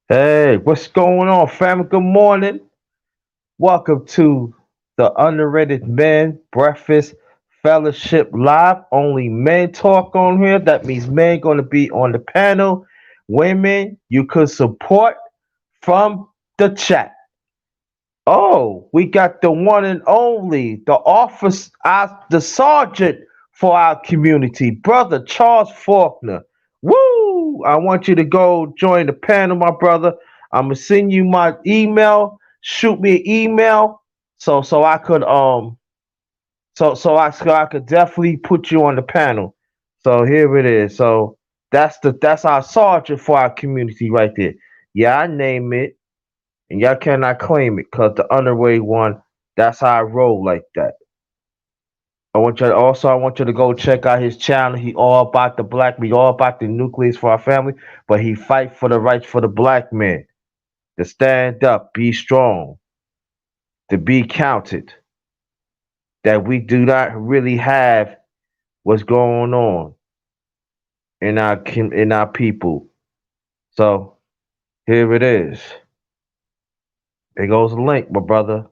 Hey, what's going on, family? Good morning. Welcome to the Underrated Men Breakfast Fellowship Live. Only men talk on here. That means men going to be on the panel. Women, you could support from the chat. Oh, we got the one and only, the office, the sergeant for our community, brother Charles Faulkner. Woo! I want you to go join the panel, my brother. I'm gonna send you my email. Shoot me an email so I could so I could definitely put you on the panel. So here it is. So that's our sergeant for our community right there. Yeah, I name it and y'all cannot claim it because the underway one, that's how I roll like that. I want you to go check out his channel. He all about the black, we all about the nucleus for our family, but he fight for the rights for the black man to stand up, be strong, to be counted. That we do not really have what's going on in our people. So here it is. There goes the link, my brother.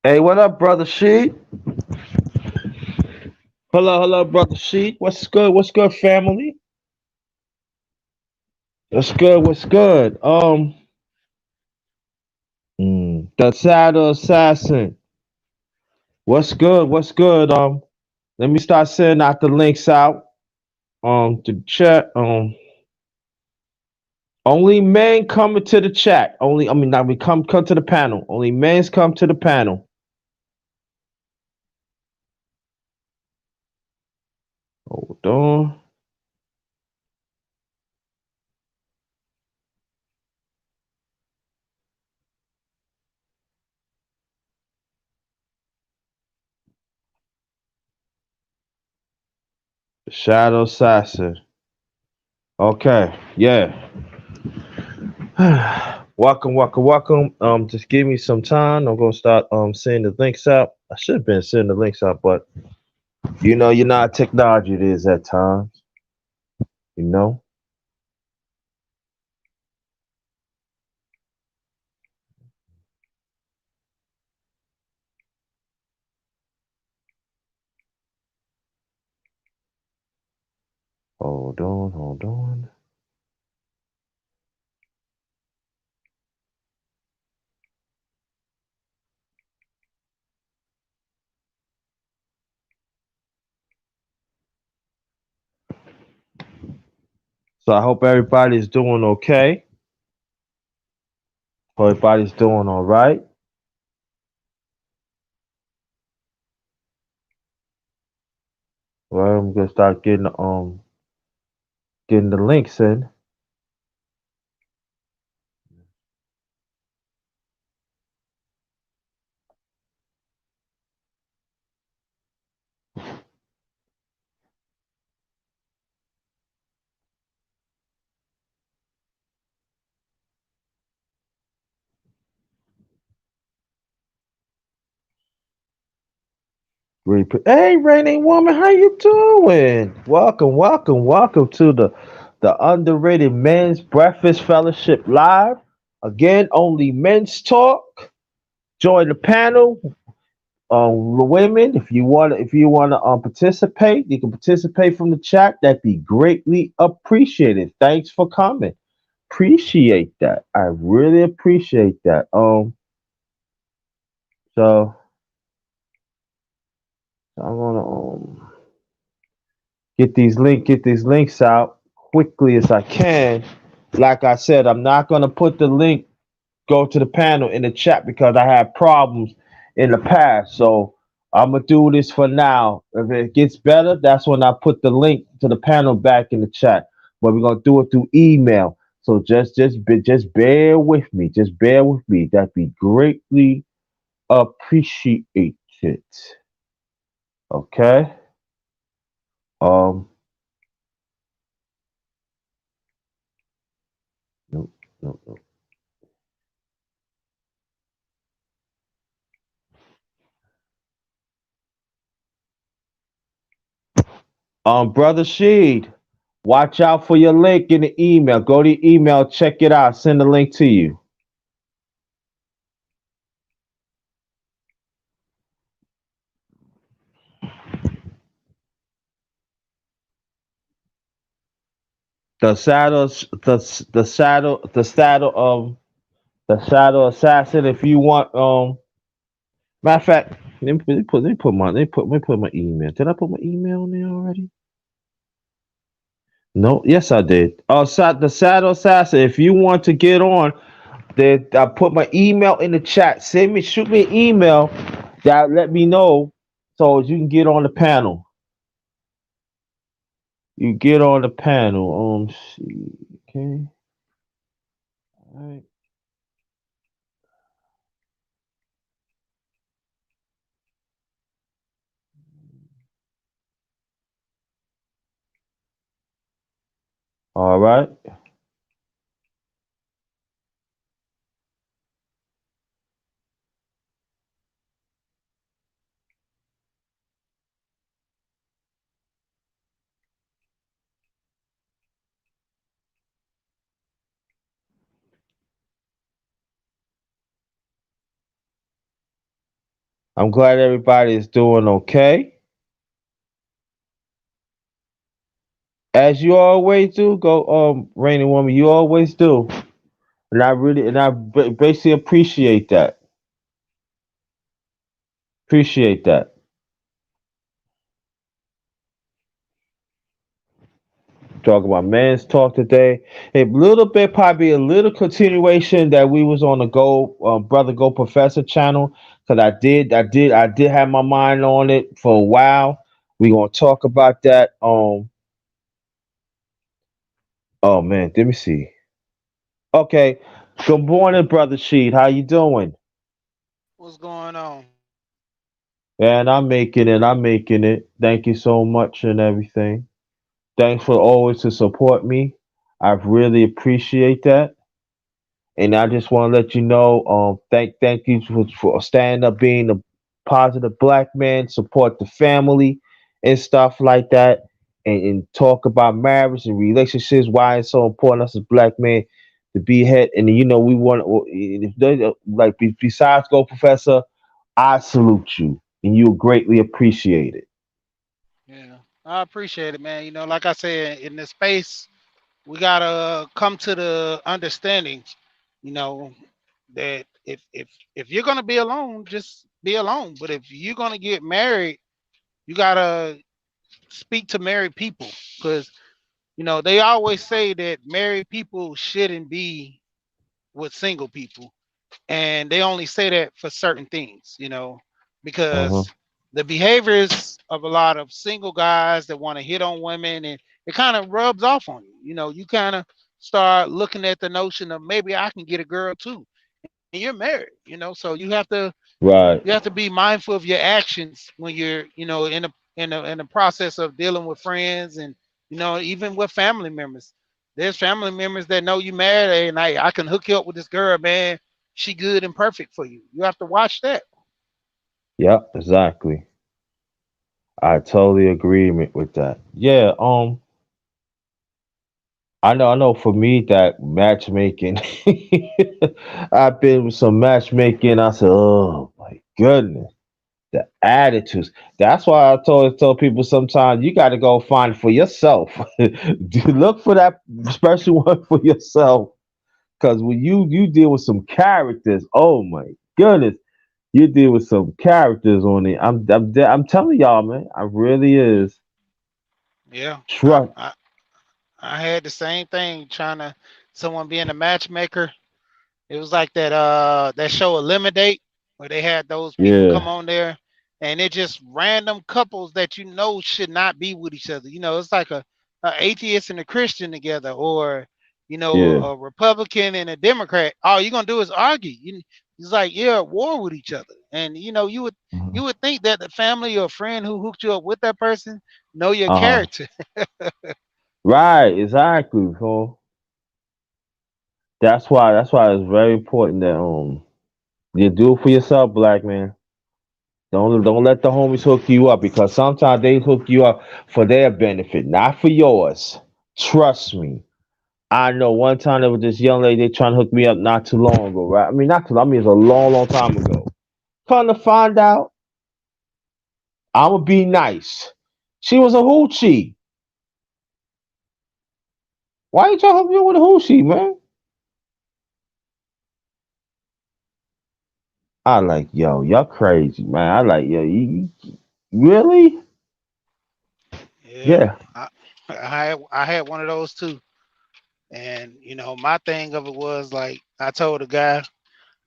Hey, what up, brother Sheet? Hello, brother Sheet. What's good? What's good, family? What's good? What's good? The Shadow Assassin. What's good? What's good? Let me start sending out the links out. To chat. Only men coming to the chat. Only, I mean, not we come to the panel. Only men's come to the panel. Hold on. The Shadow Assassin. Okay. Yeah. welcome. Just give me some time. I'm gonna start sending the links out. I should have been sending the links out, but you know how technology it is at times. You know. Hold on, hold on. So I hope everybody's doing okay. Hope everybody's doing all right. Well, I'm gonna start getting the links in. Hey, reigning woman, how you doing? Welcome to the Underrated Men's Breakfast Fellowship Live. Again, only men's talk. Join the panel. Women, if you want to participate, you can participate from the chat. That'd be greatly appreciated. Thanks for coming. appreciate that. I really appreciate that. So, so I'm gonna get these links out quickly as I can. Like I said, I'm not gonna put the link go to the panel in the chat because I had problems in the past. So I'm gonna do this for now. If it gets better, that's when I put the link to the panel back in the chat. But we're gonna do it through email. So just bear with me. Just bear with me. That'd be greatly appreciated. Okay. Um. No, no, no. Brother Sheed, watch out for your link in the email. Go to the email, check it out. Send the link to you. The saddle, the saddle assassin. If you want, matter of fact, let me put my email. Did I put my email in there already? No, yes I did. The saddle assassin. If you want to get on, then I put my email in the chat. Shoot me an email that let me know so you can get on the panel. You get on the panel. See, okay, all right, all right. I'm glad everybody is doing okay. As you always do, go Rainy Woman, you always do. And I basically appreciate that. Appreciate that. Talk about man's talk today. A little bit, probably a little continuation that we was on the Go Brother Go Professor channel. Cause I did have my mind on it for a while. We gonna talk about that. Oh man, let me see. Okay. Good morning, Brother Sheed. How you doing? What's going on? And I'm making it. I'm making it. Thank you so much and everything. Thanks for always to support me. I really appreciate that. And I just want to let you know, thank you for standing up, being a positive black man, support the family and stuff like that, and talk about marriage and relationships. Why it's so important us as black men to be head. And we want like besides Go Professor, I salute you, and you greatly appreciate it. Yeah, I appreciate it, man. Like I said, in this space, we gotta come to the understanding, you know, that if you're gonna be alone, just be alone. But if you're gonna get married, you gotta speak to married people, because they always say that married people shouldn't be with single people, and they only say that for certain things, Uh-huh. because the behaviors of a lot of single guys that want to hit on women, and it kind of rubs off on you. You kind of start looking at the notion of maybe I can get a girl too, and you're married. So you Right. have to be mindful of your actions when you're in the process of dealing with friends, and even with family members. There's family members that know you married, and I can hook you up with this girl, man. She good and perfect for you. You have to watch that. Yep. Exactly. I totally agree with that. Yeah. I know for me that matchmaking, I've been with some matchmaking. I said, oh my goodness, the attitudes. That's why I tell people sometimes you got to go find it for yourself. Look for that special one for yourself. Cause when you deal with some characters, oh my goodness, you deal with some characters on it. I'm telling y'all, man, I really is Yeah, trust. I had the same thing trying to someone being a matchmaker. It was like that show Eliminate where they had those people come Yeah, on there and it just random couples that you know should not be with each other. You know, it's like a atheist and a Christian together or you know yeah. a Republican and a Democrat. All you're gonna do is argue. It's like you're at war with each other. And you know, Uh you would think that the family or friend who hooked you up with that person know your huh. character. Right, exactly. So that's why it's very important that you do it for yourself, black man. Don't let the homies hook you up because sometimes they hook you up for their benefit, not for yours. Trust me. I know one time there was this young lady they trying to hook me up not too long ago, right? I mean not too long, I mean it's a long, long time ago. Come to find out, I'ma be nice. She was a hoochie. Why you trying to hook me up with a hoochie, man? I like, yo, y'all crazy, man. I like, yo, you really? Yeah, Yeah, I had one of those too. And you know, my thing of it was like I told the guy,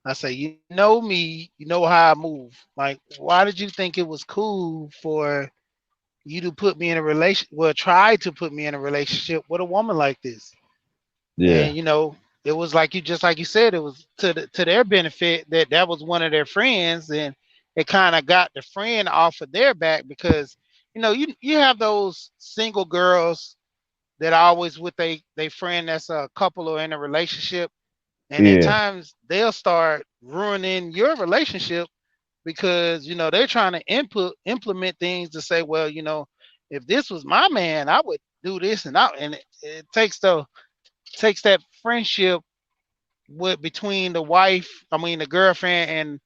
I say, you know me, you know how I move. Like, why did you think it was cool for you to put me in a relation? Well, try to put me in a relationship with a woman like this. yeah, And you know, it was like you just like you said, it was to their benefit that that was one of their friends, and it kind of got the friend off of their back because you know you have those single girls that are always with they friend that's a couple or in a relationship, and at yeah, times they'll start ruining your relationship because you know they're trying to implement things to say, well, you know, if this was my man, I would do this, and it takes that friendship with between the wife, I mean the girlfriend,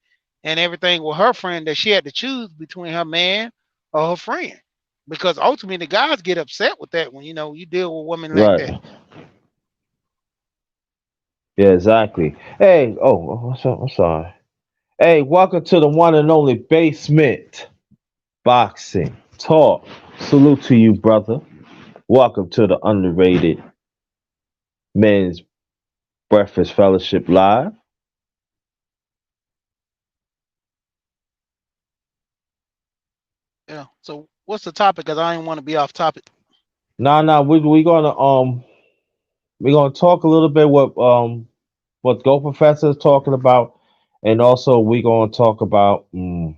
and everything with her friend that she had to choose between her man or her friend. Because ultimately the guys get upset with that when you know you deal with women like that. right. Yeah, exactly. Hey, I'm sorry. Hey, welcome to the one and only basement boxing talk. Salute to you, brother. Welcome to the underrated men's breakfast fellowship live. Yeah. So what's the topic? Because I didn't want to be off topic. Nah, we're gonna talk a little bit what Go Professor is talking about, and also we're gonna talk about. I'm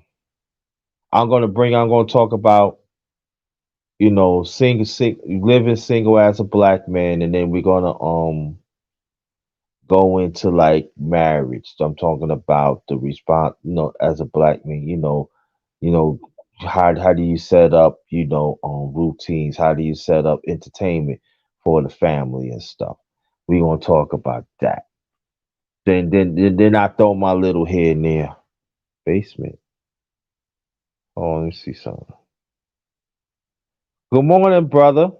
gonna talk about living single as a black man, and then we're gonna go into like marriage. So I'm talking about the response, as a black man, you know, how do you set up, routines? How do you set up entertainment for the family and stuff? We're gonna talk about that. Then I throw my little head in there. Basement. Oh, let me see something. Good morning, brother.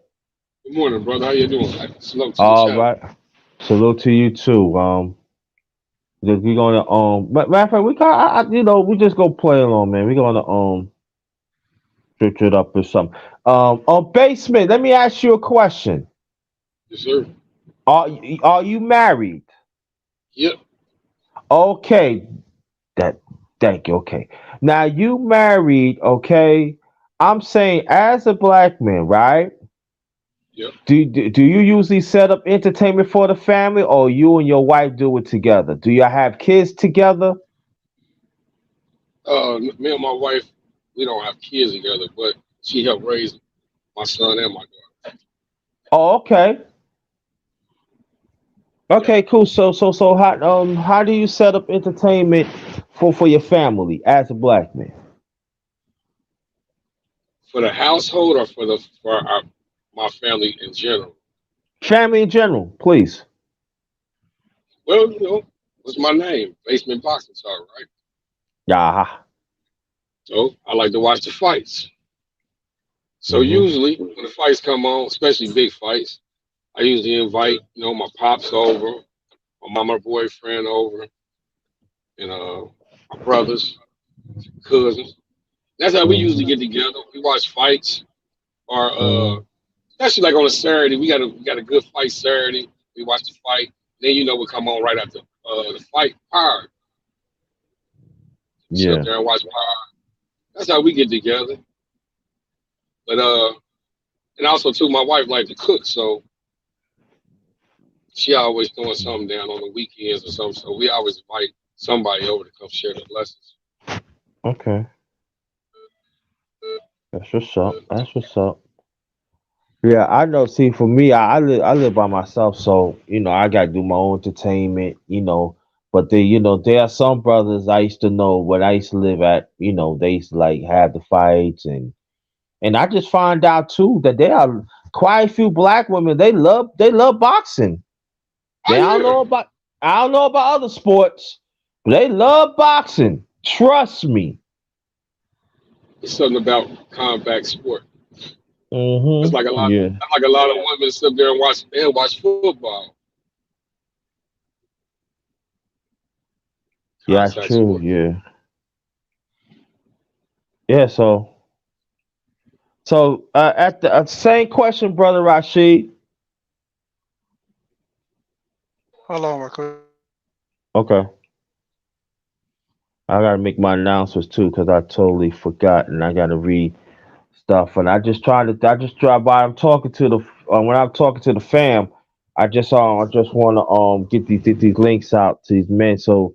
Good morning, brother. How you doing? Slow to the All channel. right. Salute to you too. We're gonna matter of fact, we got we just go play along, man. We're gonna switch it up or something. On basement, let me ask you a question. Yes, sir. Are you married? Yep, Okay, that thank you. Okay, now you married. Okay, I'm saying as a black man, right? yep. Do you usually set up entertainment for the family, or you and your wife do it together? Do you have kids together? Me and my wife, we don't have kids together, but she helped raise my son and my daughter. Oh, okay. Yeah. Okay, cool. So how do you set up entertainment for your family as a black man? For the household or for my family in general. Family in general, please. Well, what's my name? Basement Boxing Talk, right? Yeah. So I like to watch the fights. So Mhm. usually when the fights come on, especially big fights, I usually invite my pops over, my mama boyfriend over, and my brothers, cousins. That's how we usually get Mm-hmm. together. We watch fights, or Mm-hmm. especially like on a Saturday. We got a good fight Saturday. We watch the fight. Then we come on right after the fight. Power. Sit up Yeah. there and watch Power. That's how we get together. But and also too, my wife likes to cook, so she always throwing something down on the weekends or something. So we always invite somebody over to come share the lessons. Okay. That's what's up. That's what's up. Yeah, I know. See, for me, I live by myself, so I got to do my own entertainment. But there are some brothers I used to know when I used to live at. They used to like have the fights, and I just find out too that there are quite a few black women. They love boxing. Oh Now yeah, I don't know about other sports, but they love boxing. Trust me. it's something about combat sport. That's Mm-hmm. like a lot. Yeah. That's like a lot of women sit there and watch. They watch football. Yeah, that's Contact true. sport. Yeah. Yeah. So at the same question, brother Rashid. Hold on, real quick. Okay, I gotta make my announcements too because I totally forgot, and I gotta read stuff. And I just try by. I'm talking to the when I'm talking to the fam. I just want to get these links out to these men so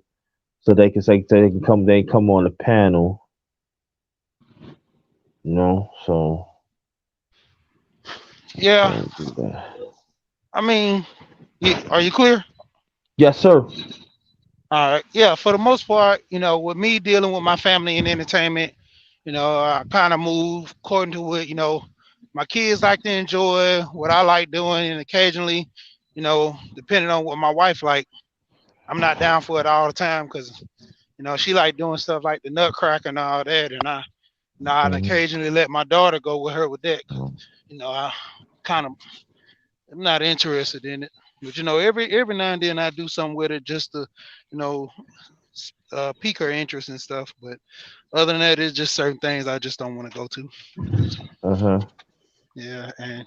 they can say they can come on the panel. So Yeah, trying to do that. I mean, are you clear? Yes, sir. All right. Yeah, for the most part, with me dealing with my family and entertainment, I kind of move according to what, my kids like to enjoy, what I like doing, and occasionally, depending on what my wife like, I'm not down for it all the time because, she like doing stuff like the nutcracker and all that, and I Mhm. occasionally let my daughter go with her with that. 'Cause, I kind of I'm not interested in it. But every now and then I do something with it just to, you know, pique her interest and stuff. But other than that, it's just certain things I just don't want to go to. Uh huh. Yeah, and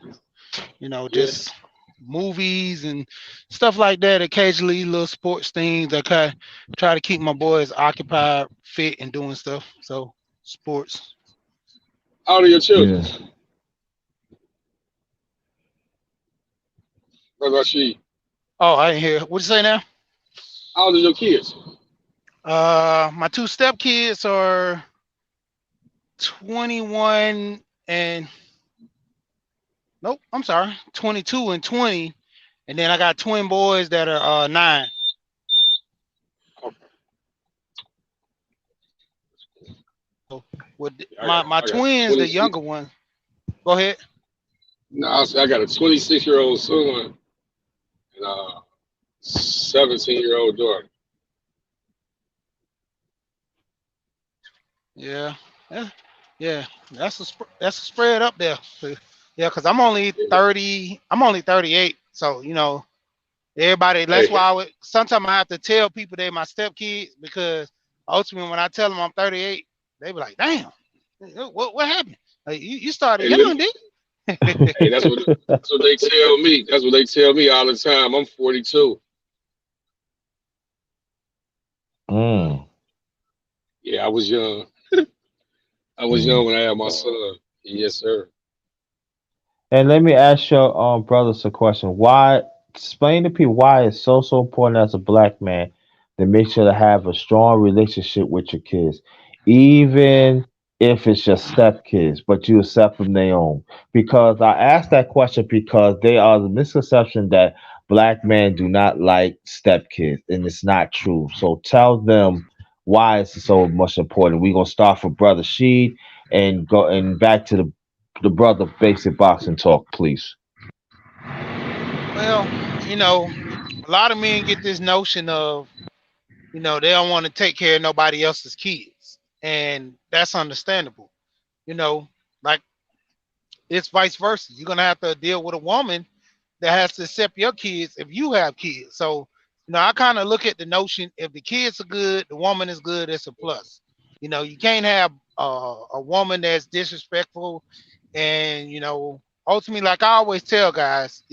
Yeah. just movies and stuff like that. Occasionally, little sports things. I kind of try to keep my boys occupied, fit, and doing stuff. So sports. How old are your children, Yeah. Brother Rashid? Oh, I didn't hear. What you say now? How old are your kids? My two stepkids are 21 and nope, I'm sorry, 22 and 20, and then I got twin boys that are 9. Okay. So with Yeah, my I got a twins, the 26. younger one. Go ahead. No, I got a 26-year-old son and a 17-year-old daughter. Yeah, yeah, yeah. That's a spread up there. Yeah, because I'm only Yeah. 30. I'm only 38. So everybody. That's Hey, why sometimes I have to tell people they're my stepkids because ultimately when I tell them I'm 38, they be like, "Damn, what happened? Like, you started hey, young, did you?" hey, that's what they tell me. That's what they tell me all the time. I'm 42. Mm. Yeah, I was young. I was Mm. young when I had my son. Yes, sir. And let me ask your brothers a question. Why explain to people why it's so important as a black man to make sure to have a strong relationship with your kids, even if it's your step kids, but you accept them their own. Because I asked that question because they are the misconception that black men do not like step kids, and it's not true. So tell them why it's so much important. We're gonna start with Brother Sheed and go and back to the brother basic boxing talk, please. Well, a lot of men get this notion of, they don't want to take care of nobody else's kids. And that's understandable. You know, like it's vice versa. You're gonna have to deal with a woman that has to accept your kids if you have kids. So I kind of look at the notion if the kids are good, the woman is good, it's a plus. You can't have a woman that's disrespectful, and ultimately, like I always tell guys,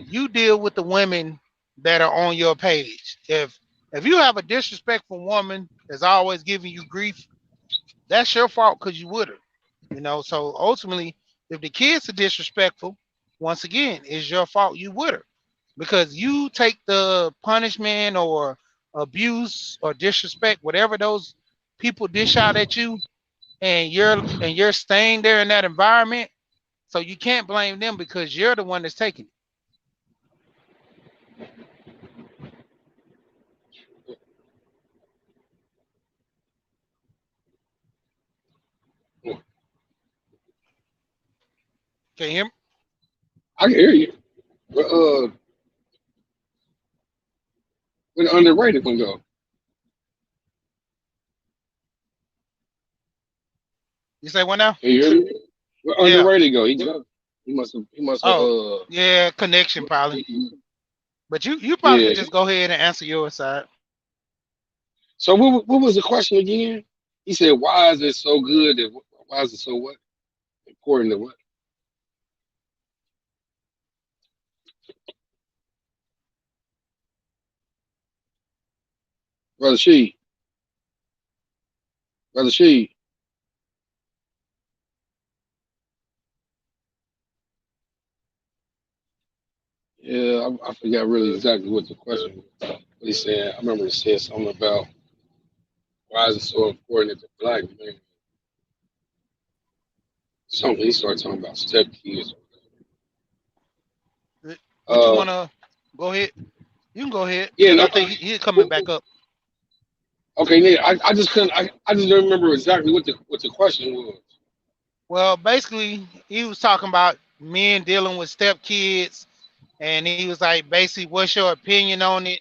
you deal with the women that are on your page. If you have a disrespectful woman that's always giving you grief, that's your fault because you with her. So ultimately, if the kids are disrespectful, once again, it's your fault you with her because you take the punishment or abuse or disrespect, whatever those people dish out at you, and you're staying there in that environment. So you can't blame them because you're the one that's taking it. Can you hear me? I can hear you. But when the underrated one go, You say what now? can you hear me? Where Yeah. underrated go? He go. He must have. He must have. Oh, yeah, connection probably. But you probably Yeah. could just go ahead and answer your side. So what was the question again? He said, "Why is it so good? That, why is it so what important to what?" Brother She, Brother She. Yeah, I forgot really exactly what the question was. But he said, I remember he said something about why is it so important that the black man. Something he started talking about stepkids. Would you Uh, want to go ahead? You can go ahead yeah, because no, I think he's coming back up. okay, Nate, I just couldn't, I just don't remember exactly what the question was. Well, basically, he was talking about men dealing with stepkids, and he was like, basically, what's your opinion on it?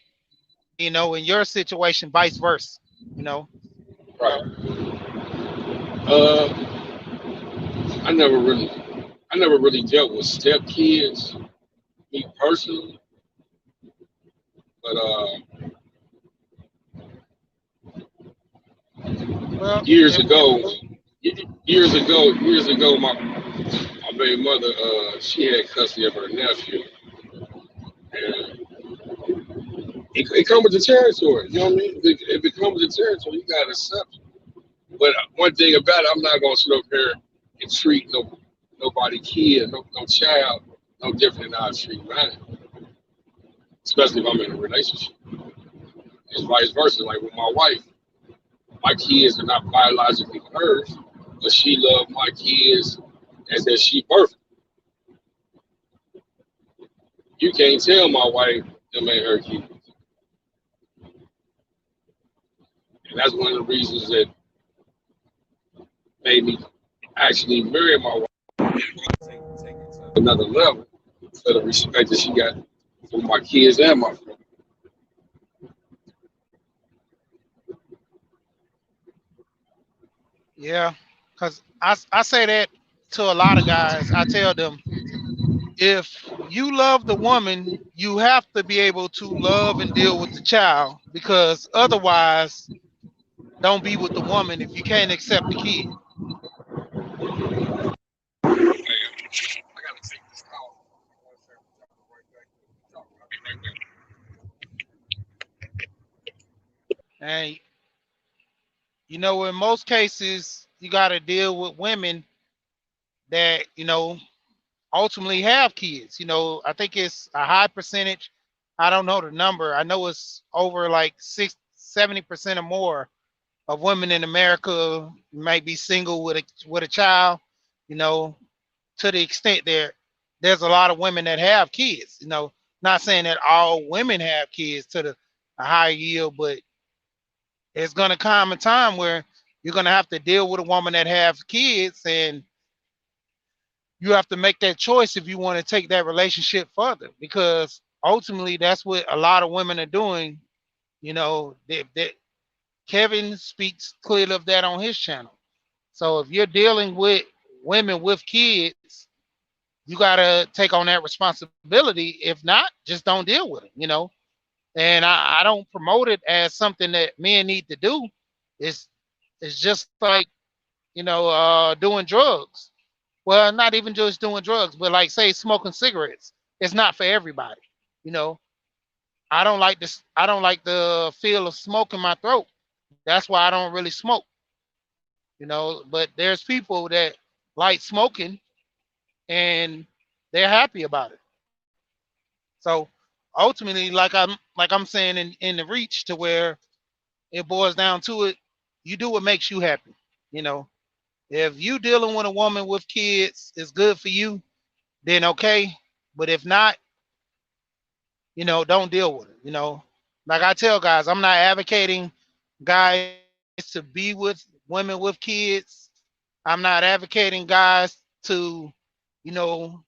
In your situation, vice versa. You know, Right. Uh, I never really, I never really dealt with stepkids, me personally, but well, years if ago, years ago, my baby mother, she had custody of her nephew, and it comes with the territory. You know what I mean? If it comes with the territory, you gotta accept it. But one thing about it, I'm not gonna sit up here and treat nobody kid, no child, no different than I treat mine. Especially if I'm in a relationship. It's vice versa. Like with my wife, my kids are not biologically hers, but she loved my kids as that she birthed. You can't tell my wife them ain't her kids, and that's one of the reasons that made me actually marry my wife. Take it to another level for the respect that she got for my kids and my family. yeah, because I say that to a lot of guys. I tell them if you love the woman, you have to be able to love and deal with the child because otherwise, don't be with the woman if you can't accept the kid. Hey, I gotta take this call. I'll be right back. I'll be right back. And in most cases, you got to deal with women that ultimately have kids. I think it's a high percentage. I don't know the number. I know it's over like 70% or more of women in America might be single with a child. You know, to the extent there's a lot of women that have kids. Not saying that all women have kids to the a high yield, but it's gonna come a time where you're gonna have to deal with a woman that have kids, and you have to make that choice if you want to take that relationship further. Because ultimately, that's what a lot of women are doing. Kevin speaks clearly of that on his channel. So if you're dealing with women with kids, you gotta take on that responsibility. If not, just don't deal with them. and I don't promote it as something that men need to do. It's it's just like doing drugs. Well, not even just doing drugs, but like say smoking cigarettes. It's not for everybody. You know, I don't like this. I don't like the feel of smoke in my throat. That's why I don't really smoke. But there's people that like smoking and they're happy about it. So ultimately, like I'm saying in the reach to where it boils down to it, you do what makes you happy. You know, if you dealing with a woman with kids is good for you, then okay. But if not, don't deal with it. Like I tell guys, I'm not advocating guys to be with women with kids. I'm not advocating guys to, you know,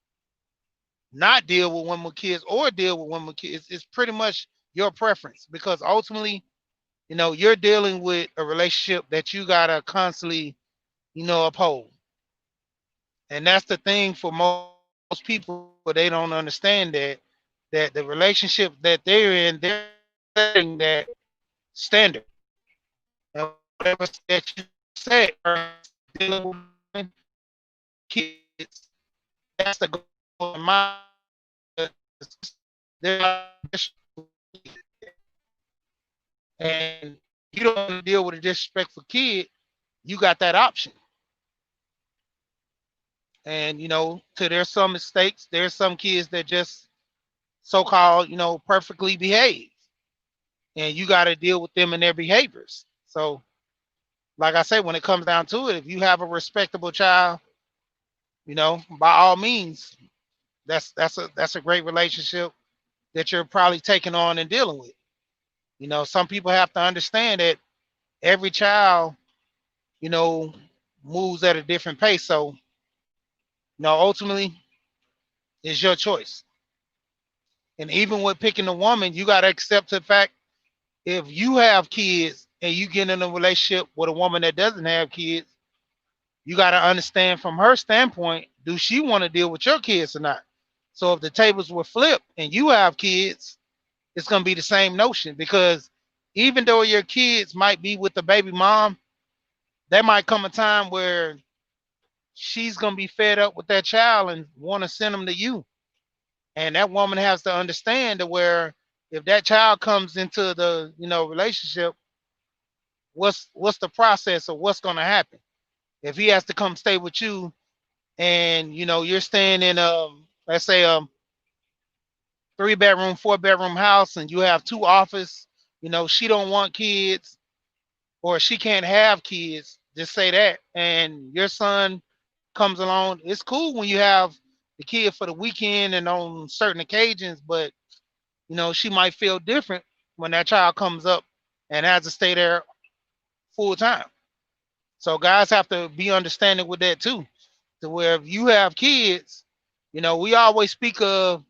not deal with women with kids or deal with women with kids. It's pretty much your preference because ultimately, you're dealing with a relationship that you gotta constantly, uphold. And that's the thing for most people, they don't understand that the relationship that they're in, they're setting that standard. And whatever that you set as dealing with women with kids, that's the goal in mind because there's a lot of disrespect with kids. And if you don't want to deal with a disrespectful kid, you got that option. And to there's some mistakes, there's some kids that just so-called, perfectly behave, and you got to deal with them and their behaviors. So, like I say, when it comes down to it, if you have a respectable child, by all means, that's a great relationship that you're probably taking on and dealing with. Some people have to understand that every child, you know, moves at a different pace. So, ultimately, it's your choice. And even with picking a woman, you got to accept the fact if you have kids and you get in a relationship with a woman that doesn't have kids, you got to understand from her standpoint, do she want to deal with your kids or not? So if the tables were flipped and you have kids, it's going to be the same notion because even though your kids might be with the baby mom, there might come a time where she's going to be fed up with that child and want to send them to you. And that woman has to understand that where if that child comes into the relationship, what's the process of what's going to happen if he has to come stay with you and you're staying in let's say 3 bedroom 4 bedroom house and you have two office. She don't want kids or she can't have kids, just say that, and your son comes along. It's cool when you have the kid for the weekend and on certain occasions, but she might feel different when that child comes up and has to stay there full time. So guys have to be understanding with that too. To where if you have kids, we always speak of,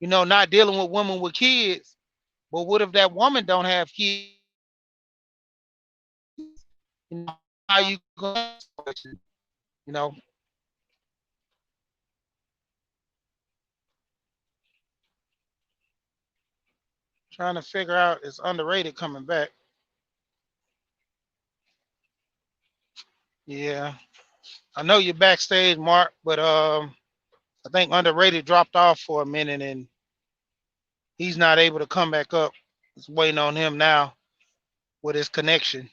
not dealing with women with kids. But what if that woman don't have kids and you have kids? How you gonna handle that situation? You know, Trying to figure out is underrated coming back. Yeah, I know you're backstage, Mark, but I think underrated dropped off for a minute and he's not able to come back up. It's waiting on him now with his connection.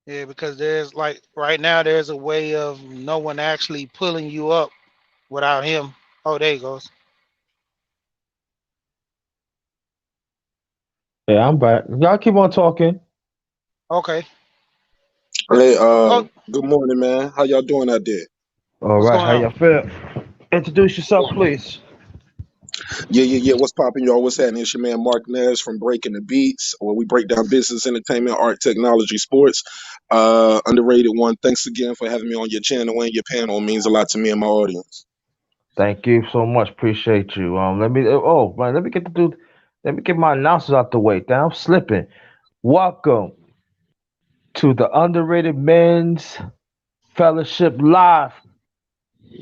Yeah, because there's like right now there's a way of no one actually pulling you up without him. Oh, there he goes. Yeah, I'm back. Y'all keep on talking. Okay. Hey, Oh, good morning, man. How y'all doing out there? All what's right, going how on? y'all feel? Introduce yourself, Morning. please. Yeah. What's poppin', y'all? What's happening? It's your man Mark Nez from Breaking the Beats, where we break down business, entertainment, art, technology, sports. Underrated one. Thanks again for having me on your channel and your panel. It means a lot to me and my audience. Thank you so much. Appreciate you. Let me. Oh, man, let me get the dude. Let me get my announcers out the way. Damn, I'm slipping. Welcome to the Underrated Men's Fellowship Live.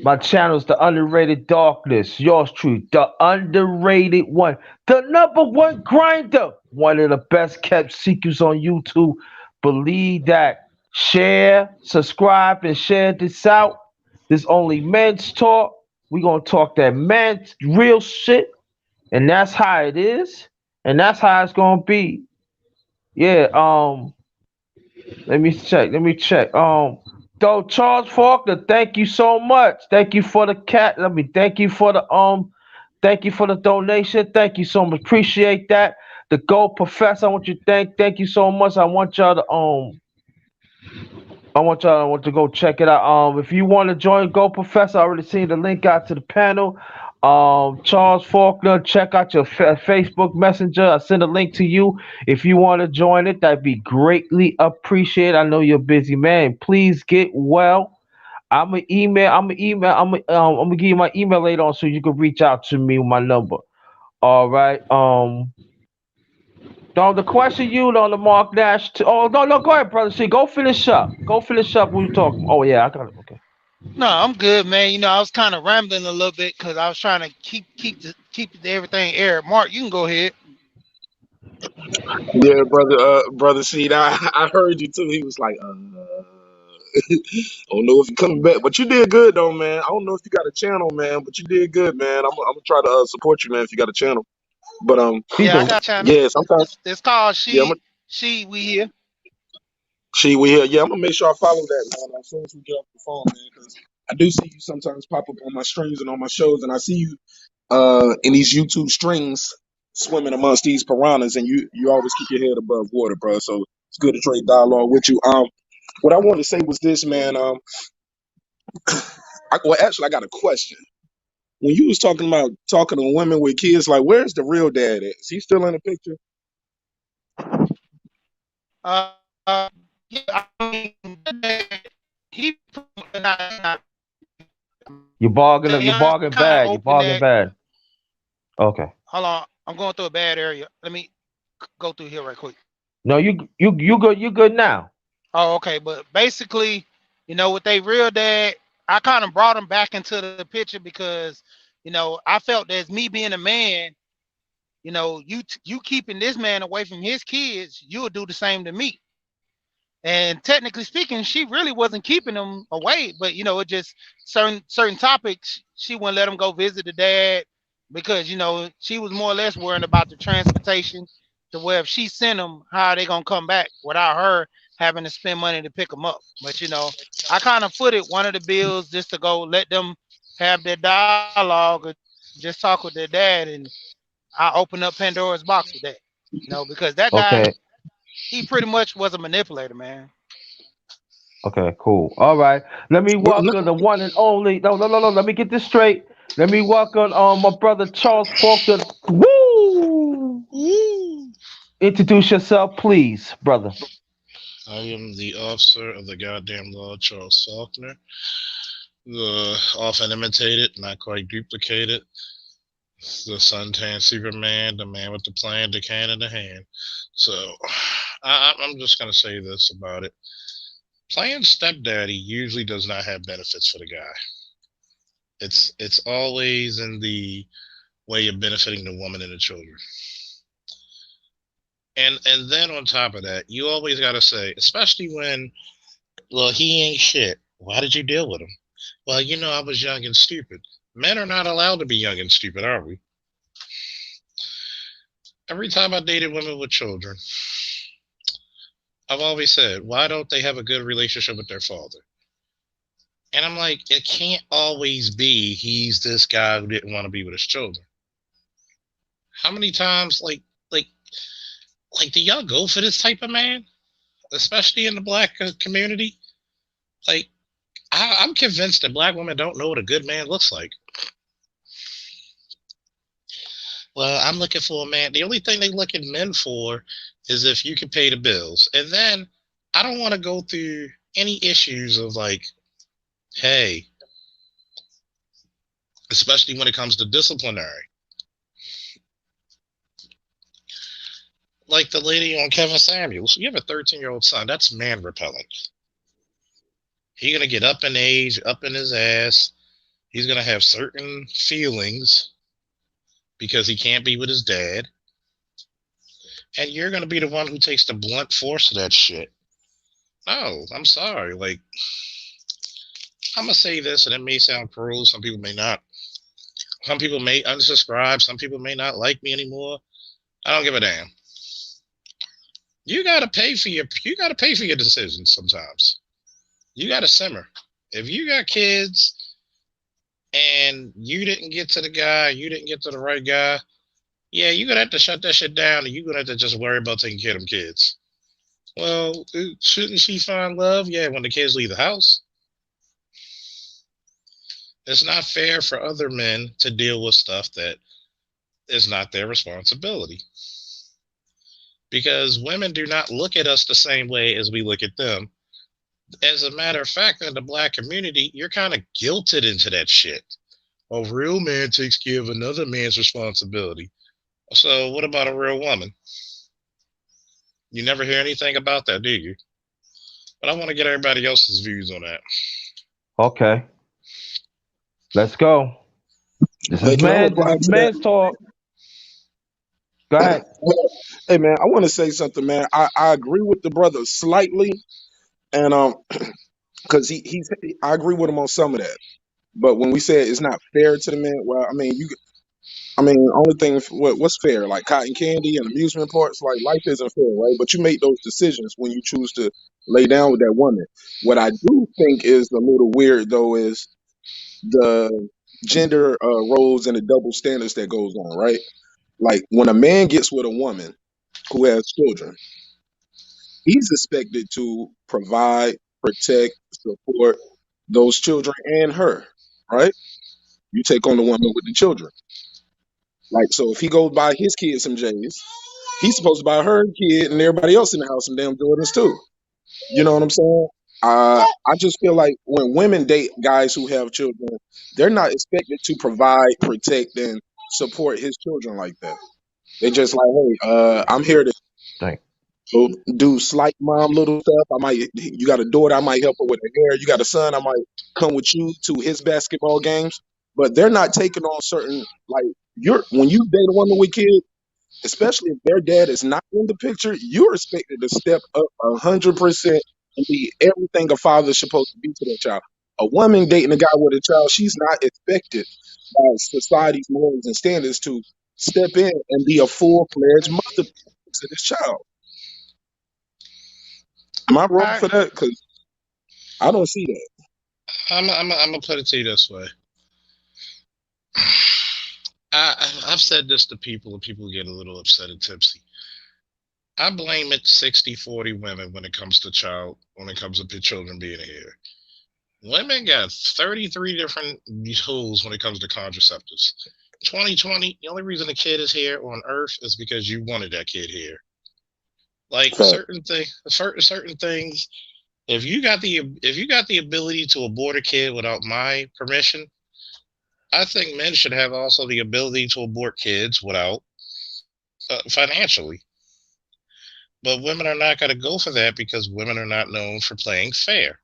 My channel's the underrated darkness. Yours truly, the underrated one, the number one grinder, one of the best kept secrets on YouTube. Believe that. Share, subscribe, and share this out. This only men's talk. We gonna talk that man's real shit, and that's how it is, and that's how it's gonna be. Yeah. Let me check. Let me check. Though Charles Faulkner, thank you so much. Thank you for the cat. Let me thank you for the thank you for the donation. Thank you so much. Appreciate that. The Gold Professor, I want you to thank you so much. I want to go check it out. If you want to join Go Professor, I already seen the link out to the panel. Charles Faulkner, check out your Facebook Messenger. I send a link to you. If you want to join it, that'd be greatly appreciated. I know you're a busy man. Please get well. I'm gonna email. I'm gonna email. I'm gonna give you my email later on so you can reach out to me with my number. All right. No, the question you on the Mark Nash. Oh no, go ahead, brother. See, go finish up. Go finish up. We talking. Oh yeah, I got it. Okay. No, I'm good, man. I was kind of rambling a little bit because I was trying to keep everything air. Mark, you can go ahead. Yeah, brother, brother Seed, I heard you too. He was like, I don't know if you're coming back, but you did good though, man. I don't know if you got a channel, man, but you did good, man. I'm gonna try to support you, man, if you got a channel. But He's Yeah, I a got a channel. yeah, sometimes It's called yeah, she we here. we here. Yeah, I'm gonna make sure I follow that, man, as soon as we get off the phone, man, because I do see you sometimes pop up on my streams and on my shows, and I see you in these YouTube strings swimming amongst these piranhas, and you always keep your head above water, bro. So it's good to trade dialogue with you. What I wanted to say was this, man. Well, actually, I got a question. When you was talking about talking to women with kids, like, where's the real dad at? Is he still in the picture? Uh, yeah, I mean, he not, you bargain. You I'm bargain kind of bad. You open bargain that. bad. Okay. Hold on, I'm going through a bad area. Let me go through here right quick. No, you good. You good now. Oh, okay. But basically, with they real dad, I kind of brought him back into the picture because, I felt that as me being a man, you keeping this man away from his kids, you'll do the same to me. And technically speaking, she really wasn't keeping him away, but it just certain topics she wouldn't let him go visit the dad because she was more or less worrying about the transportation to where if she sent him, how are they gonna come back without her having to spend money to pick them up. But I kind of footed one of the bills just to go let them have their dialogue or just talk with their dad, and I opened up Pandora's box with that. Because that guy, Okay. he pretty much was a manipulator, man. Okay. Cool. All right. Let me Well, no, welcome the one and only. No, no, no, no. Let me get this straight. Let me welcome my brother Charles Faulkner. Woo! Woo! Introduce yourself, please, brother. I am the officer of the goddamn law, Charles Faulkner. The often imitated, not quite duplicated. The suntan Superman, the man with the plan, the can in the hand. So, I'm just gonna say this about it. Playing stepdaddy usually does not have benefits for the guy. It's always in the way of benefiting the woman and the children. And then on top of that, you always gotta say, especially when, well, he ain't shit. Why did you deal with him? Well, I was young and stupid. Men are not allowed to be young and stupid, are we? Every time I dated women with children, I've always said, why don't they have a good relationship with their father? And I'm like, it can't always be he's this guy who didn't want to be with his children. How many times, like, do y'all go for this type of man, especially in the black community? Like, I'm convinced that black women don't know what a good man looks like. Well, I'm looking for a man. The only thing they look at men for is if you can pay the bills. And then I don't want to go through any issues of like, hey, especially when it comes to disciplinary. Like the lady on Kevin Samuels, you have a 13-year-old son. That's man repellent. He gonna get up in age, up in his ass. He's gonna have certain feelings because he can't be with his dad, and you're gonna be the one who takes the blunt force of that shit. No, I'm sorry. Like, I'm gonna say this, and it may sound cruel. Some people may not. Some people may unsubscribe. Some people may not like me anymore. I don't give a damn. You gotta pay for your decisions sometimes. You gotta simmer. If you got kids and you didn't get to the guy, you didn't get to the right guy, yeah, you're gonna have to shut that shit down and you're gonna have to just worry about taking care of them kids. Well, shouldn't she find love? Yeah, when the kids leave the house. It's not fair for other men to deal with stuff that is not their responsibility. Because women do not look at us the same way as we look at them. As a matter of fact, in the black community, you're kind of guilted into that shit. A real man takes care of another man's responsibility. So, what about a real woman? You never hear anything about that, do you? But I want to get everybody else's views on that. Okay, let's go. This Hey, is can I man. This reply is to that? man's talk. Go ahead. Hey man, I want to say something, man. I agree with the brother slightly, and because I agree with him on some of that. But when we say it's not fair to the man, well, I mean, only thing what's fair, like cotton candy and amusement parks, like life isn't fair, right? But you make those decisions when you choose to lay down with that woman. What I do think is a little weird though is the gender roles and the double standards that goes on, right? Like when a man gets with a woman who has children, he's expected to provide, protect, support those children and her, right? You take on the woman with the children. Like, so if he goes buy his kid some J's, he's supposed to buy her kid and everybody else in the house some damn Jordans too. You know what I'm saying? I just feel like when women date guys who have children, they're not expected to provide, protect, and support his children like that. They just like, hey, I'm here to Thank. do slight mom little stuff. You got a daughter, I might help her with her hair. You got a son, I might come with you to his basketball games. But they're not taking on certain, like, when you date a woman with kids, especially if their dad is not in the picture, you're expected to step up 100% and be everything a father is supposed to be to their child. A woman dating a guy with a child, she's not expected by society's norms and standards to step in and be a full fledged mother to this child. Am I wrong I for that? Because I don't see that. I'm gonna put it to you this way. I've said this to people, and people get a little upset and tipsy. I blame it 60-40 women when it comes to children being here. Women got 33 different tools when it comes to contraceptives. 2020, the only reason a kid is here on Earth is because you wanted that kid here. Like Fact. certain things, if you got the ability to abort a kid without my permission, I think men should have also the ability to abort kids without financially. But women are not going to go for that because women are not known for playing fair.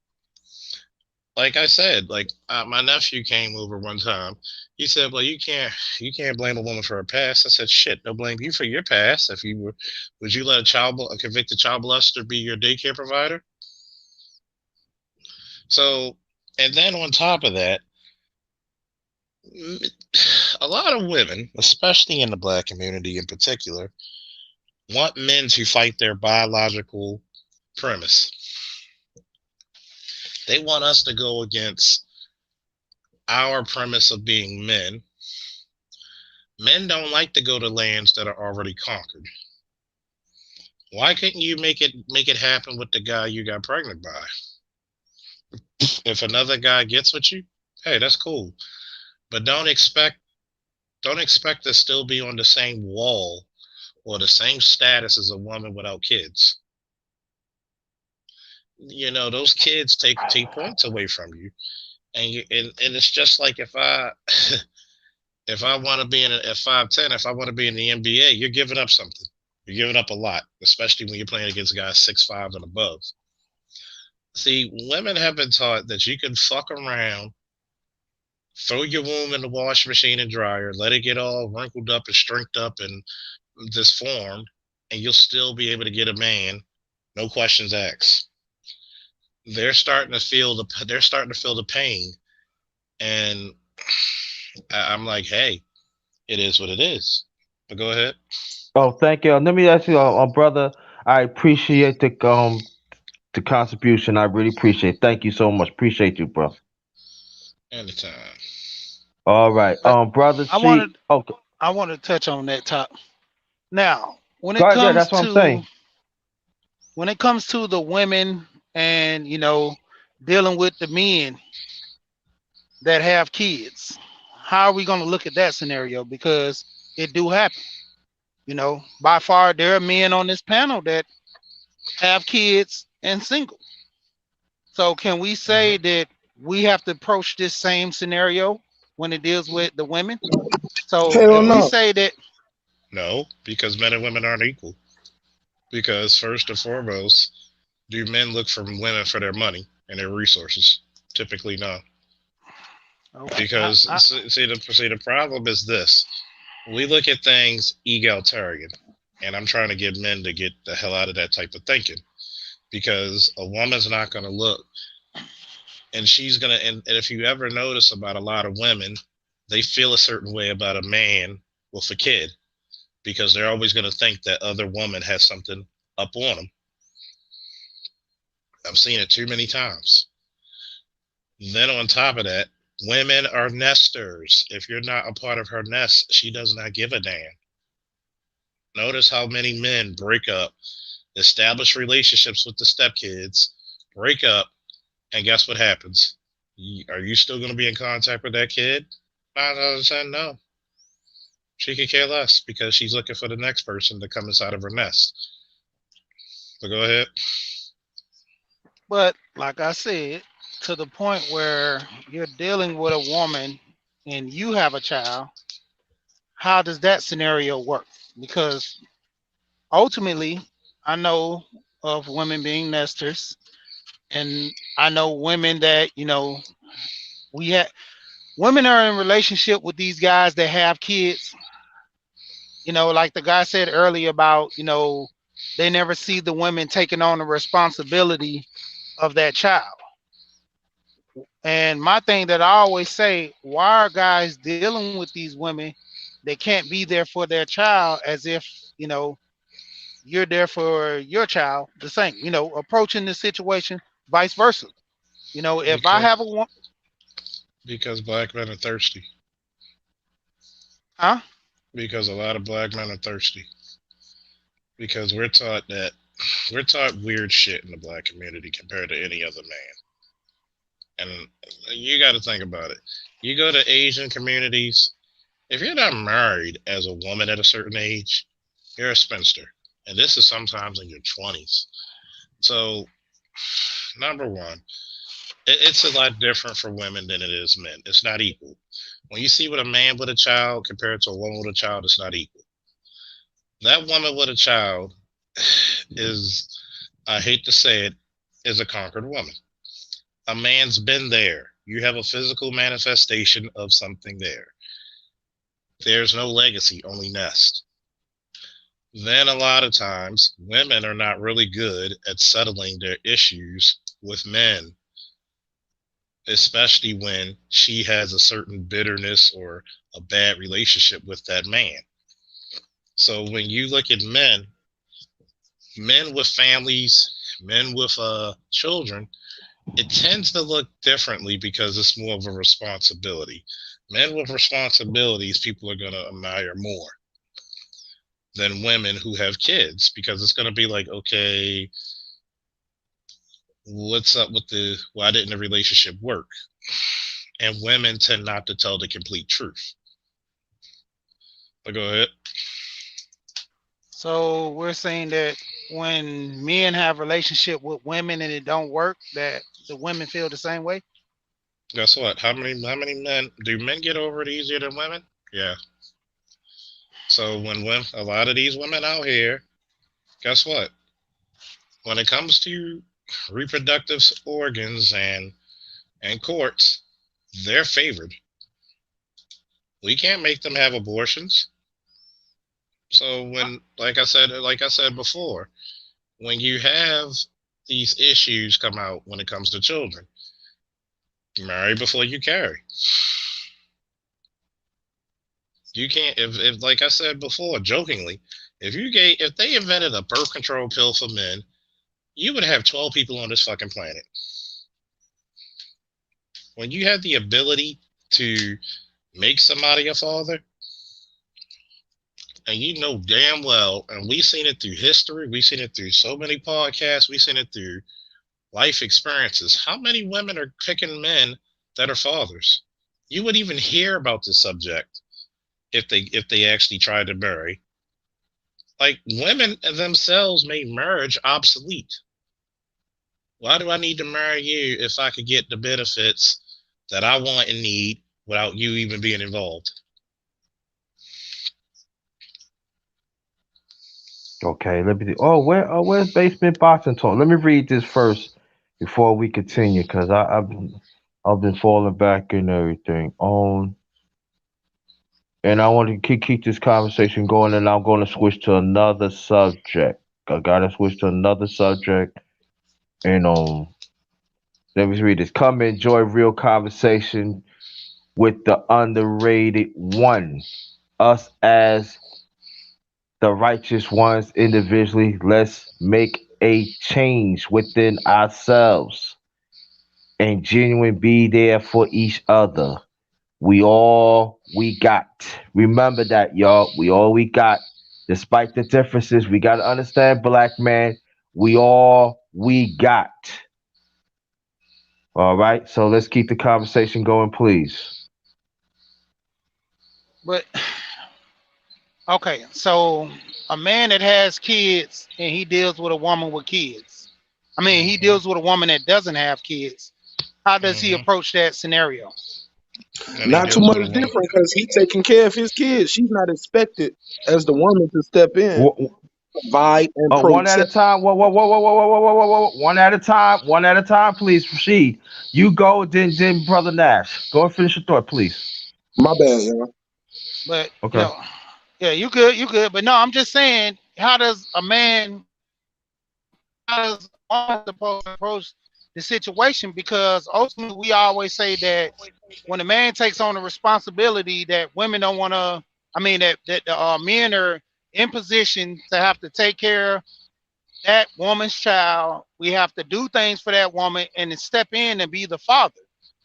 Like I said, like my nephew came over one time. He said, "Well, you can't blame a woman for her past." I said, "Shit, no blame you for your past. If you were, would you let a convicted child molester be your daycare provider?" So, and then on top of that, a lot of women, especially in the black community in particular, want men to fight their biological premise. They want us to go against our premise of being men. Men don't like to go to lands that are already conquered. Why couldn't you make it happen with the guy you got pregnant by? If another guy gets with you, hey, that's cool. But don't expect to still be on the same wall or the same status as a woman without kids. You know, those kids take points away from you. And it's just like if I if I want to be in at 5'10", if I want to be in the NBA, you're giving up something. You're giving up a lot, especially when you're playing against guys 6'5" and above. See, women have been taught that you can fuck around Throw your womb in the washing machine and dryer, let it get all wrinkled up and strinked up and disformed, and you'll still be able to get a man, no questions asked. They're starting to feel the pain, and I'm like, hey, it is what it is. But go ahead. Oh, thank you. Let me ask you, brother. I appreciate the contribution. I really appreciate it. Thank you so much. Appreciate you, bro. Anytime. All right. But Brother I C. wanted Okay. I want to touch on that top. Now, Go ahead. Yeah, that's what I'm saying. when it comes to the women and dealing with the men that have kids, how are we going to look at that scenario? Because it do happen. By far there are men on this panel that have kids and single. So can we say Hmm. that we have to approach this same scenario when it deals with the women? So Hell if we no. say that, No, because men and women aren't equal. Because first and foremost, do men look for women for their money and their resources? Typically, no. okay, Because see the problem is this: we look at things egalitarian, and I'm trying to get men to get the hell out of that type of thinking. Because a woman's not going to look, and she's going to, and if you ever notice about a lot of women, they feel a certain way about a man with a kid because they're always going to think that other woman has something up on them. I've seen it too many times. Then on top of that, women are nesters. If you're not a part of her nest, she does not give a damn. Notice how many men break up, establish relationships with the stepkids, break up, and guess what happens? Are you still going to be in contact with that kid? 9 out of 10, no. She could care less because she's looking for the next person to come inside of her nest. So go ahead. but like I said, to the point where you're dealing with a woman and you have a child, how does that scenario work? Because ultimately, I know of women being nesters, and I know women that we have women are in relationship with these guys that have kids. Like the guy said earlier about they never see the women taking on the responsibility of that child. And my thing that I always say, why are guys dealing with these women that can't be there for their child as if you know you're there for your child the same, approaching the situation vice versa. If I Because have a one, because black men are thirsty. huh? Because a lot of black men are thirsty. Because we're taught weird shit in the black community compared to any other man. And you got to think about it. You go to Asian communities, if you're not married as a woman at a certain age, you're a spinster. And this is sometimes in your 20s. So, number one, it's a lot different for women than it is men. It's not equal. When you see what a man with a child compared to a woman with a child, it's not equal. That woman with a child is, I hate to say it, is a conquered woman. A man's been there. You have a physical manifestation of something there. There's no legacy, only nest. Then a lot of times, women are not really good at settling their issues with men, especially when she has a certain bitterness or a bad relationship with that man. So when you look at men with families, men with children, it tends to look differently because it's more of a responsibility. Men with responsibilities, people are going to admire more than women who have kids because it's going to be like, okay, what's up with why didn't the relationship work? And women tend not to tell the complete truth. But go ahead. So we're saying that when men have relationship with women and it don't work, that the women feel the same way. Guess what? How many men do men get over it easier than women? Yeah. So when women, a lot of these women out here, guess what? When it comes to reproductive organs and courts, they're favored. We can't make them have abortions. So when, like I said before, when you have these issues come out when it comes to children, marry before you carry. You can't, if like I said before, jokingly, if they invented a birth control pill for men, you would have 12 people on this fucking planet. When you have the ability to make somebody a father, and you know damn well, and we've seen it through history, we've seen it through so many podcasts, we've seen it through life experiences. How many women are picking men that are fathers? You would even hear about this subject if they actually tried to marry. Like women themselves made marriage obsolete. Why do I need to marry you if I could get the benefits that I want and need without you even being involved? Okay, let me. Oh, where's basement boxing talk? Let me read this first before we continue, cause I've been falling back and everything. And I want to keep this conversation going, and I'm going to switch to another subject. I gotta switch to another subject, and let me read this. Come enjoy real conversation with the underrated one. Us as the righteous ones individually. Let's make a change within ourselves and genuine be there for each other. We all we got. Remember that, y'all. We all we got. Despite the differences, we gotta understand, black man. We all we got. All right. So let's keep the conversation going, please. But okay, so a man that has kids and he deals with a woman with kids. I mean, he Hmm. deals with a woman that doesn't have kids. How does he Hmm. approach that scenario? And he Not too deals much with a woman. different because he taking care of his kids. She's not expected as the woman to step in, Wh- provide, and One at a protect. time. Whoa, whoa, whoa, whoa, whoa, whoa, whoa, whoa, whoa, whoa. One at a time. One at a time, please. Rashid, you go. Then brother Nash, go and finish your thought, please. My bad, y'all. But Okay. yeah, you good. But no, I'm just saying, how does a man, how does a woman supposed to approach the situation? Because ultimately, we always say that when a man takes on the responsibility, that women don't want to. I mean, that the men are in position to have to take care that woman's child. We have to do things for that woman and then step in and be the father.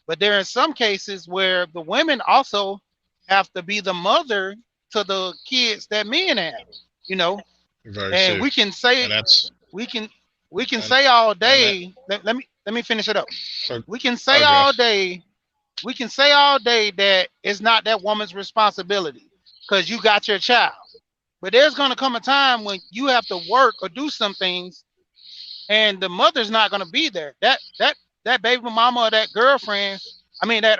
But there are some cases where the women also have to be the mother to the kids that men have, you know. Very And true. we can say And that's we can we can and say all and that day. Let me finish it up. for We can say okay. all day. We can say all day that it's not that woman's responsibility because you got your child. But there's gonna come a time when you have to work or do some things and the mother's not going to be there. That baby mama or that girlfriend, I mean that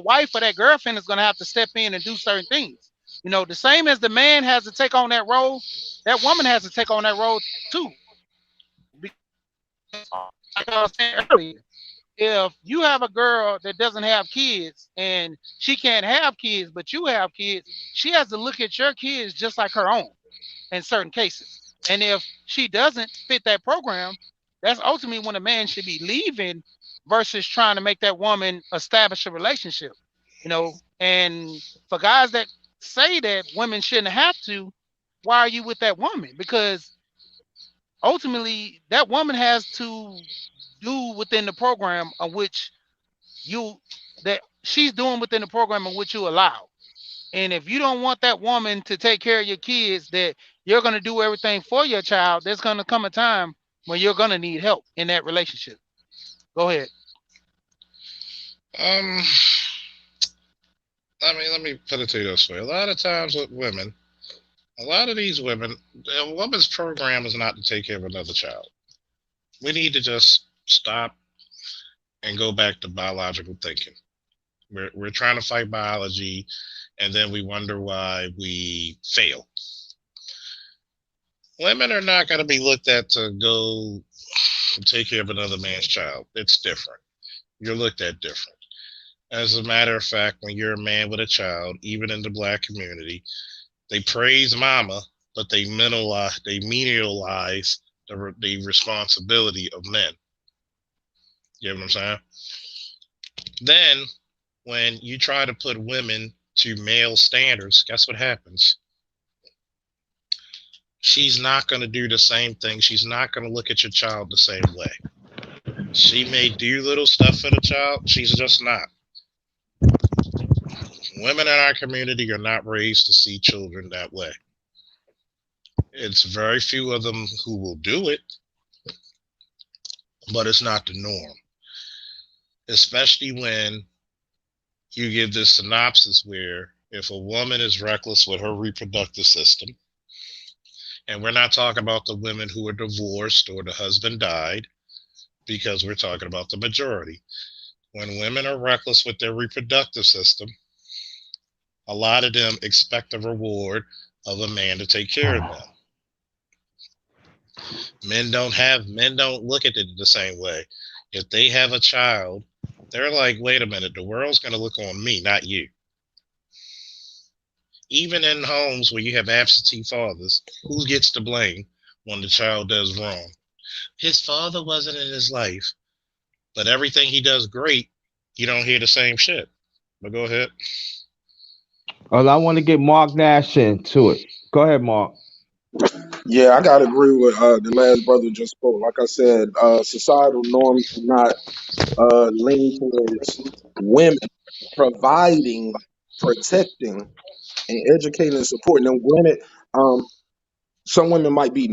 wife or that girlfriend is going to have to step in and do certain things. You know, the same as the man has to take on that role, that woman has to take on that role too. Because like I was saying earlier, if you have a girl that doesn't have kids and she can't have kids, but you have kids, she has to look at your kids just like her own in certain cases. And if she doesn't fit that program, that's ultimately when a man should be leaving versus trying to make that woman establish a relationship. You know, and for guys that say that women shouldn't have to, why are you with that woman? Because ultimately that woman has to do within the program of which you that she's doing within the program in which you allow. And if you don't want that woman to take care of your kids, that you're going to do everything for your child, there's going to come a time when you're going to need help in that relationship. Go ahead. Um, let me put it to you this way. A lot of times with women, a lot of these women, a woman's program is not to take care of another child. We need to just stop and go back to biological thinking. We're trying to fight biology, and then we wonder why we fail. Women are not going to be looked at to go take care of another man's child. It's different. You're looked at different. As a matter of fact, when you're a man with a child, even in the black community, they praise mama, but they menialize the responsibility of men. You know what I'm saying? Then, when you try to put women to male standards, guess what happens? She's not going to do the same thing. She's not going to look at your child the same way. She may do little stuff for the child. She's just not. Women in our community are not raised to see children that way. It's very few of them who will do it, but it's not the norm. Especially when you give this synopsis where if a woman is reckless with her reproductive system, and we're not talking about the women who are divorced or the husband died, because we're talking about the majority. When women are reckless with their reproductive system, a lot of them expect a reward of a man to take care of them. Men don't look at it the same way. If they have a child, they're like, wait a minute, the world's going to look on me, not you. Even in homes where you have absentee fathers, who gets the blame when the child does wrong? His father wasn't in his life, but everything he does great, you don't hear the same shit. But go ahead. Well, I want to get Mark Nash into it. Go ahead, Mark. Yeah, I gotta agree with the last brother just spoke. Like I said, societal norms do not lean towards women providing, protecting, and educating and supporting them. Granted, um, some women might they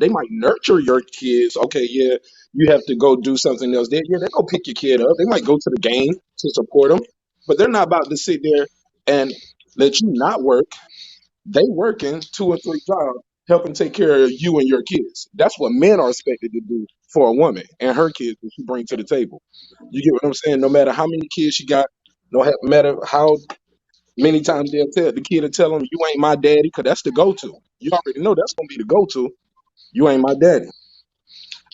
might nurture your kids. Okay, yeah, you have to go do something else. They go pick your kid up. They might go to the game to support them, but they're not about to sit there and let you not work. They working 2 or 3 jobs, helping take care of you and your kids. That's what men are expected to do for a woman and her kids that she bring to the table. You get what I'm saying? No matter how many kids she got, matter how many times they'll tell the kid to tell them, "You ain't my daddy," because that's the go-to. You already know that's gonna be the go-to. You ain't my daddy.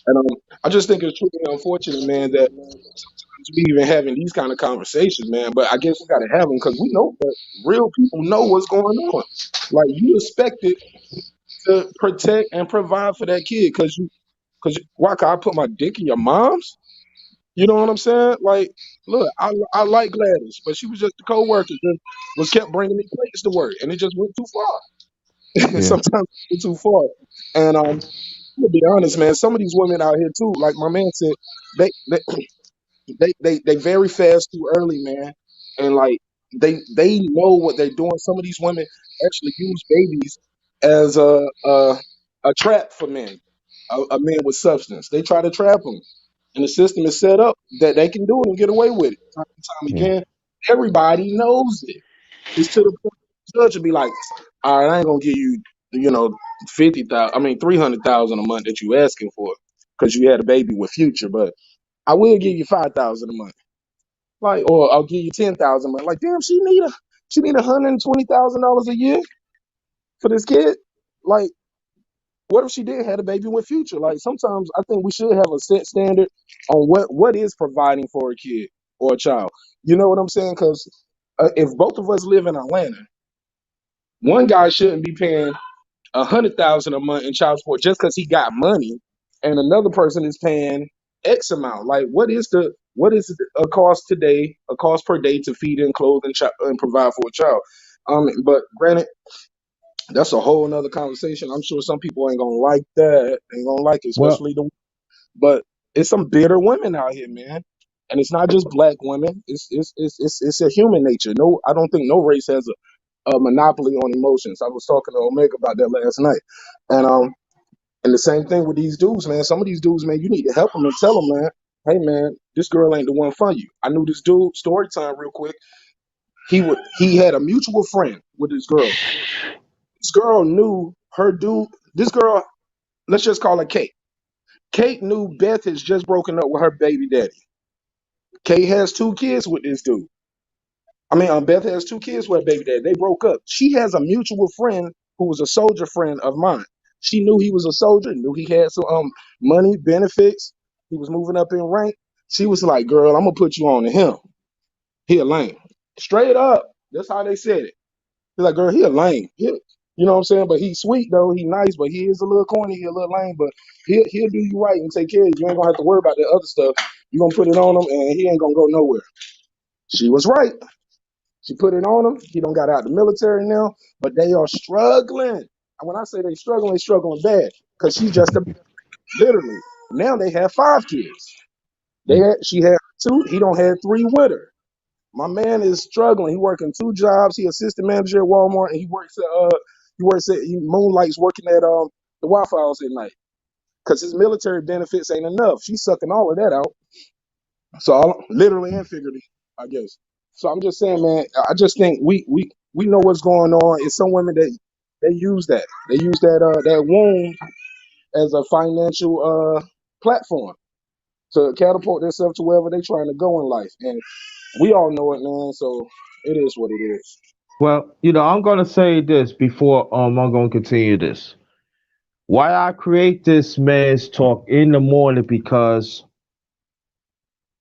And I just think it's truly unfortunate, man, that sometimes we even having these kind of conversations, man. But I guess we got to have them because we know that real people know what's going on. Like you expected to protect and provide for that kid because why could I put my dick in your mom's? You know what I'm saying? Like, look, I like Gladys, but she was just a coworker that was kept bringing me plates to work, and it just went too far. Yeah. Sometimes it went too far. And to be honest, man, some of these women out here too, like my man said, they they they very fast too early, man, and like they know what they're doing. Some of these women actually use babies as a trap for men, a man with substance. They try to trap them, and the system is set up that they can do it and get away with it time and time Yeah. again. Everybody knows it. It's to the point the judge would be like, "All right, I ain't gonna give you, you know, 50,000. I mean 300,000 a month that you asking for because you had a baby with Future, but I will give you 5,000 a month." Like, or I'll give you 10,000 a month. Like, damn, she need $120,000 a year for this kid. Like, what if she did have a baby with Future? Like, sometimes I think we should have a set standard on what is providing for a kid or a child. You know what I'm saying? Because if both of us live in Atlanta, one guy shouldn't be paying 100,000 a month in child support just because he got money, and another person is paying X amount. Like, what is a cost today, a cost per day to feed and clothe and provide for a child? But granted, that's a whole nother conversation. I'm sure some people ain't gonna like that, ain't gonna like it, Well, especially the. But it's some bitter women out here, man. And it's not just black women. It's a human nature. No, I don't think no race has a monopoly on emotions. I was talking to Omega about that last night, and the same thing with these dudes, man. Some of these dudes, man, you need to help them and tell them, man, hey, man, this girl ain't the one for you. I knew this dude. Story time, real quick. He had a mutual friend with this girl. This girl knew her dude. This girl, let's just call her Kate. Kate knew Beth has just broken up with her baby daddy. Kate has 2 kids with this dude. Beth has 2 kids with her baby daddy. They broke up. She has a mutual friend who was a soldier friend of mine. She knew he was a soldier, knew he had some money, benefits. He was moving up in rank. She was like, girl, I'm gonna put you on to him. He a lame. Straight up. That's how they said it. He's like, girl, he a lame. You know what I'm saying? But he's sweet though. He nice, but he is a little corny. He a little lame, but he'll do you right and take care of you. You ain't gonna have to worry about that other stuff. You gonna put it on him, and he ain't gonna go nowhere. She was right. She put it on him. He don't got out the military now, but they are struggling. And when I say they struggling bad because she's just a literally. Now they have 5 kids. She had two. He don't have three with her. My man is struggling. He working 2 jobs. He assistant manager at Walmart, and he moonlights working at the Waffle House at night because his military benefits ain't enough. She's sucking all of that out. So literally and figuratively, I guess. So I'm just saying, man. I just think we know what's going on. It's some women that they use that that wound as a financial platform to catapult themselves to wherever they're trying to go in life, and we all know it, man. So it is what it is. Well, I'm gonna say this before I'm gonna continue this. Why I create this man's talk in the morning because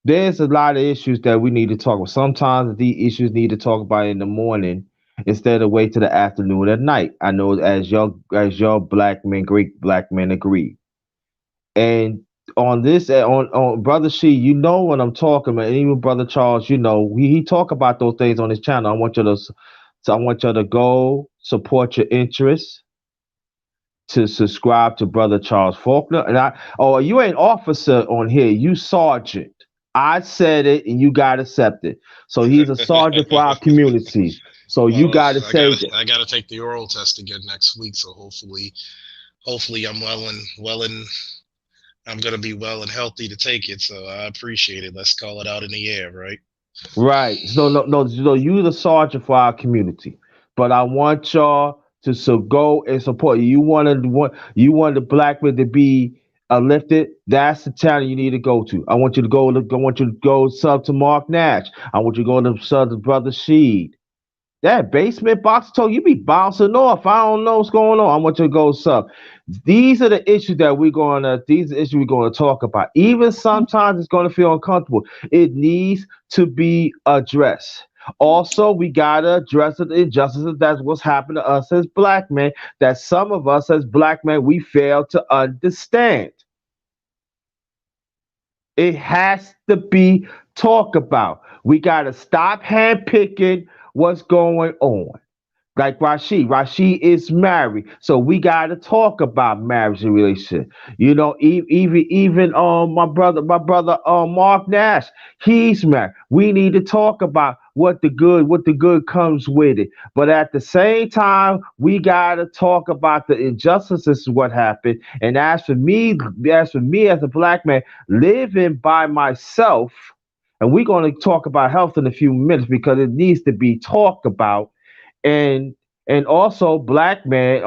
there's a lot of issues that we need to talk about. Sometimes the issues need to talk about in the morning instead of wait to the afternoon at night. I know as your black men, great black men agree. And on this on brother She, you know what I'm talking about. And even brother Charles, he talk about those things on his channel. I want you to go support your interests to subscribe to Brother Charles Faulkner. And you ain't officer on here, you sergeant. I said it and you got accepted. So he's a sergeant for our community. So you Well, gotta say that. I gotta take the oral test again next week, so hopefully I'm I'm gonna be well and healthy to take it. So I appreciate it. Let's call it out in the air, right? Right. So no, you the sergeant for our community. But I want y'all to go and support. You want the black men to be lifted. That's the channel you need to go to. I want you to go sub to Mark Nash. I want you to go to sub to Brother Sheed. That basement box told you be bouncing off. I don't know what's going on. I want you to go sub. These are issues we're gonna talk about. Even sometimes it's gonna feel uncomfortable. It needs to be addressed. Also, we gotta address the injustices that's what's happened to us as black men, that some of us as black men we fail to understand. It has to be talked about. We gotta stop handpicking what's going on. Like Rashid is married, so we got to talk about marriage and relationship. Even my brother Mark Nash, he's married. We need to talk about what the good comes with it. But at the same time, we got to talk about the injustices what happened. And as for me as a black man living by myself, and we're going to talk about health in a few minutes because it needs to be talked about. And also black men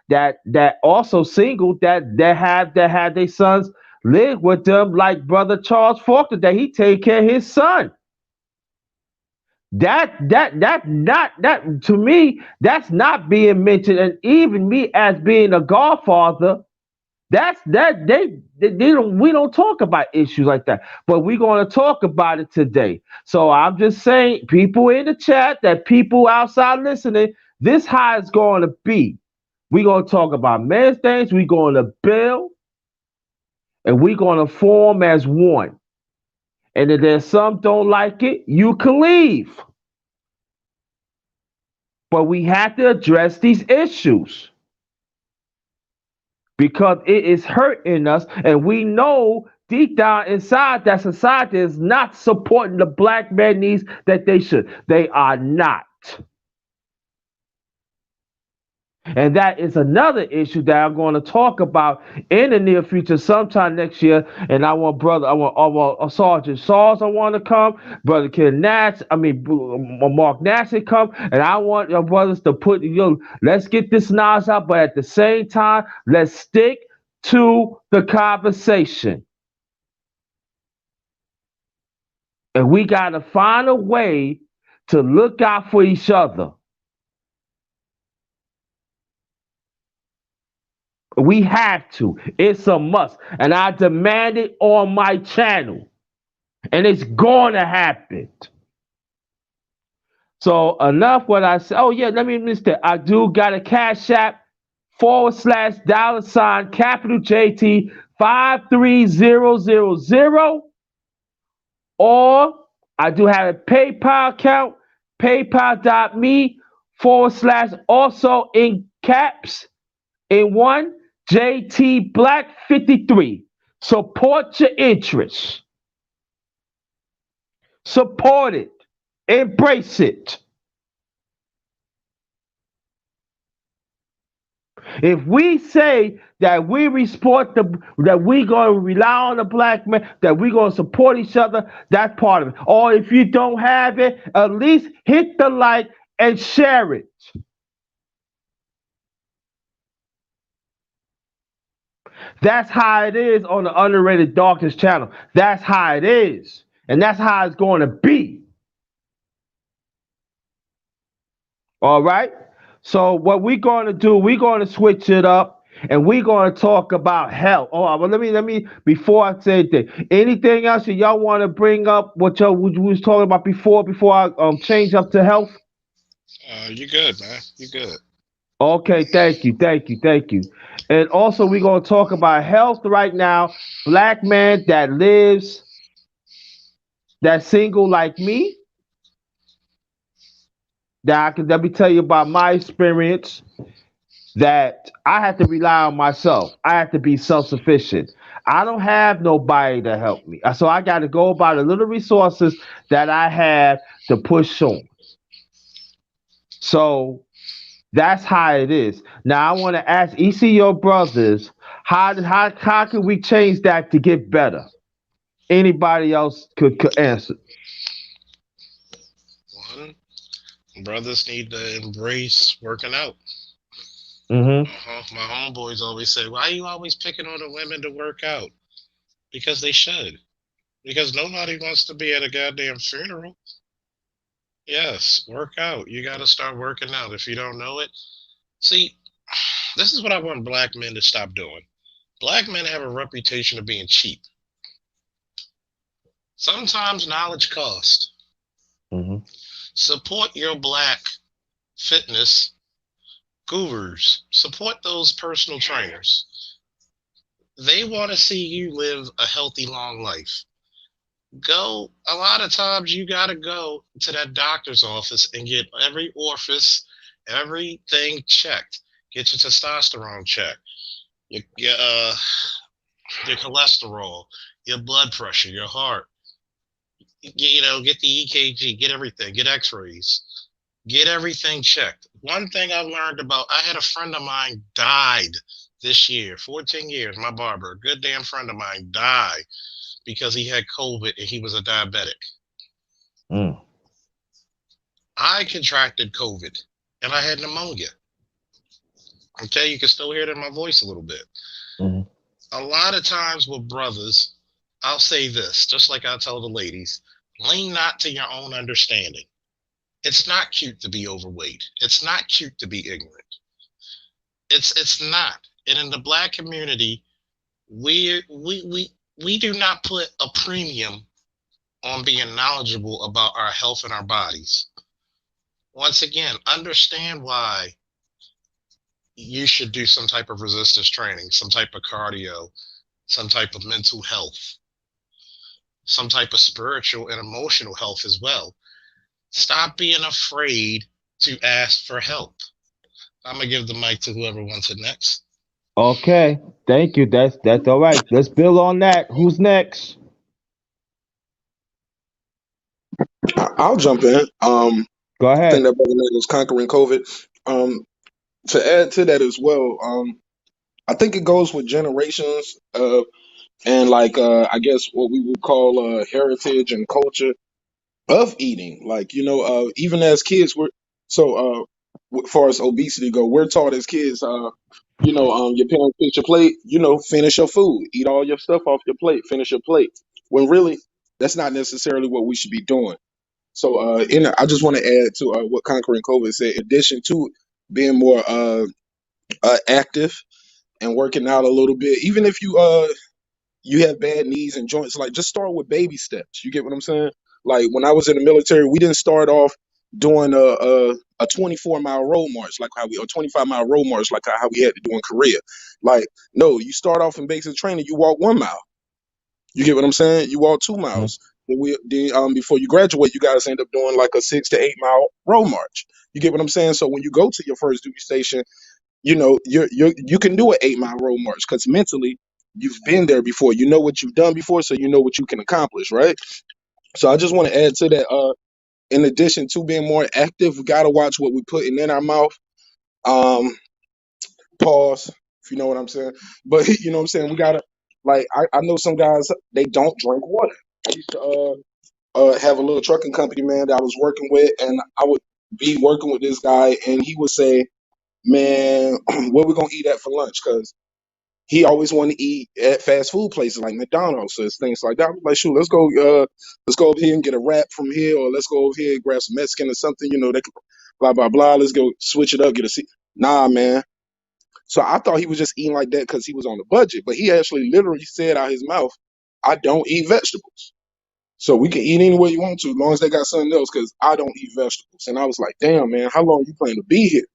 that also single that had their sons live with them, like brother Charles Faulkner, that he take care of his son. That not that to me, that's not being mentioned. And even me as being a godfather, they don't we don't talk about issues like that, but we're going to talk about it today. So I'm just saying, people in the chat, that people outside listening, this how it's going to be. We're going to talk about men's things. We're going to build, and we're going to form as one. And if there's some don't like it, you can leave. But we have to address these issues because it is hurting us, and we know deep down inside that society is not supporting the black man needs that they should. They are not. And that is another issue that I'm going to talk about in the near future, sometime next year. And I want Sergeant Saws, I want to come, Brother Ken Nash, Mark Nash to come, and I want your brothers to let's get this Nas out, but at the same time, let's stick to the conversation. And we got to find a way to look out for each other. We have to. It's a must. And I demand it on my channel. And it's going to happen. So enough what I said. Oh yeah, let me mister. I do got a cash app /$ capital JT 53000, or I do have a PayPal account, paypal.me / also in caps in one JT Black 53. Support your interests. Support it. Embrace it. If we say that we support that we gonna rely on the black man, that we gonna support each other, that's part of it. Or if you don't have it, at least hit the like and share it. That's how it is on the Underrated Darkness channel. That's how it is. And that's how it's going to be. All right? So what we're going to do, we're going to switch it up and we're going to talk about health. Oh, well, let me before I say that, anything else that y'all want to bring up what y'all was talking about before I change up to health? You good, man. You good. Okay, thank you. And also we're going to talk about health right now. Black man that lives that single like me, that I can let me tell you about my experience, that I have to rely on myself. I have to be self-sufficient. I don't have nobody to help me. So I got to go by the little resources that I have to push on. So that's how it is. Now I want to ask each of your brothers, how can we change that to get better? Anybody else could answer. One, brothers need to embrace working out. Mm-hmm. My homeboys always say, "Why are you always picking on the women to work out?" Because they should. Because nobody wants to be at a goddamn funeral. Yes, work out. You got to start working out. If you don't know it, see, this is what I want black men to stop doing. Black men have a reputation of being cheap. Sometimes knowledge costs. Mm-hmm. Support your black fitness gurus. Support those personal trainers. They want to see you live a healthy, long life. Go, a lot of times you got to go to that doctor's office and get every orifice, everything checked. Get your testosterone checked, your cholesterol, your blood pressure, your heart. Get the EKG, get everything, get X-rays, get everything checked. One thing I learned about, I had a friend of mine died this year, 14 years. My barber, a good damn friend of mine, died because he had COVID and he was a diabetic. Mm. I contracted COVID and I had pneumonia. Okay, you can still hear it in my voice a little bit. Mm. A lot of times with brothers, I'll say this, just like I tell the ladies, lean not to your own understanding. It's not cute to be overweight. It's not cute to be ignorant. It's not. And in the black community, we do not put a premium on being knowledgeable about our health and our bodies. Once again, understand why you should do some type of resistance training, some type of cardio, some type of mental health, some type of spiritual and emotional health as well. Stop being afraid to ask for help. I'm gonna give the mic to whoever wants it next. Okay, thank you. That's all right. Let's build on that. Who's next? I'll jump in. Go I think ahead. that brother name was conquering COVID. Um, to add to that as well, I think it goes with generations and like I guess what we would call heritage and culture of eating. Like even as kids, we're so far as obesity go, we're taught as kids. Your parents fix your plate. Finish your food, eat all your stuff off your plate, finish your plate. When really, that's not necessarily what we should be doing. So, I just want to add to what Conquering COVID said. In addition to being more active and working out a little bit, even if you you have bad knees and joints, like just start with baby steps. You get what I'm saying? Like when I was in the military, we didn't start off doing a 24-mile road march like how we or 25-mile road march like how we had to do in Korea. Like no, you start off in basic training. You walk 1 mile. You get what I'm saying? You walk 2 miles. Then before you graduate, you guys end up doing like a 6 to 8 mile road march. You get what I'm saying? So when you go to your first duty station, you can do an 8 mile road march because mentally you've been there before. You know what you've done before, so you know what you can accomplish, right? So I just want to add to that. In addition to being more active, we gotta watch what we putting in our mouth. Um, Pause, if you know what I'm saying. But you know what I'm saying. We gotta like I know some guys they don't drink water. I used to have a little trucking company, man, that I was working with, and I would be working with this guy, and he would say, "Man, where we gonna eat at for lunch?" Because he always wanted to eat at fast food places like McDonald's, so it's things like that. I was like, "Shoot, let's go over here and get a wrap from here, or let's go over here and grab some Mexican or something. You know, they could blah blah blah. Let's go switch it up, get a seat." Nah, man. So I thought he was just eating like that because he was on a budget, but he actually literally said out his mouth, "I don't eat vegetables." So we can eat any way you want to, as long as they got something else, because I don't eat vegetables. And I was like, damn, man, how long you plan to be here?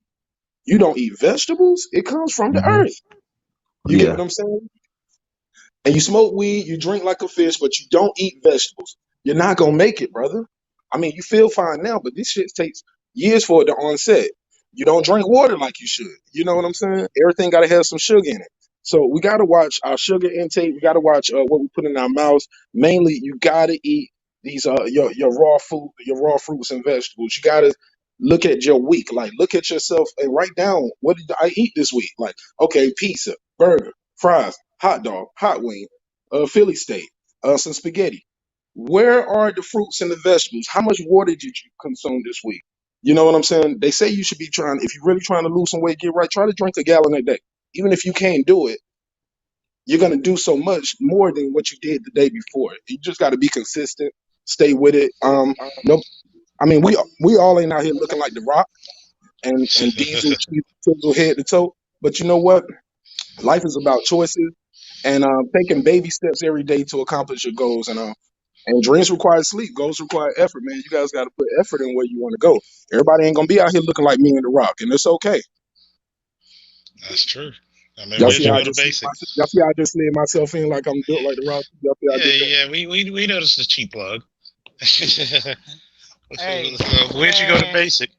You don't eat vegetables? It comes from the Hmm. earth. You get what Yeah. I'm saying? And you smoke weed, you drink like a fish, but you don't eat vegetables. You're not gonna make it, brother. I mean, you feel fine now, but this shit takes years for it to onset. You don't drink water like you should. You know what I'm saying? Everything gotta have some sugar in it. So we gotta watch our sugar intake. We gotta watch what we put in our mouths. Mainly, you gotta eat these your raw food, your raw fruits and vegetables. You gotta look at your week. Like look at yourself and write down what did I eat this week. Like okay, pizza, burger, fries, hot dog, hot wing, Philly steak, some spaghetti. Where are the fruits and the vegetables? How much water did you consume this week? You know what I'm saying? They say you should be trying, if you're really trying to lose some weight, get right, try to drink a gallon a day. Even if you can't do it, you're going to do so much more than what you did the day before. You just got to be consistent, stay with it. No, I mean, we all ain't out here looking like The Rock and Diesel, Cheese, Sizzle, head to toe. But you know what? Life is about choices and taking baby steps every day to accomplish your goals. And dreams require sleep. Goals require effort, man. You guys got to put effort in where you want to go. Everybody ain't gonna be out here looking like me and The Rock, and it's okay. That's true. I mean, Y'all where'd see you how I go to just basic? y'all see how I just slid myself in like I'm built like The Rock. Y'all see how I Yeah, did that? yeah, we noticed the cheap plug. So, Hey, where'd you go to man. basic?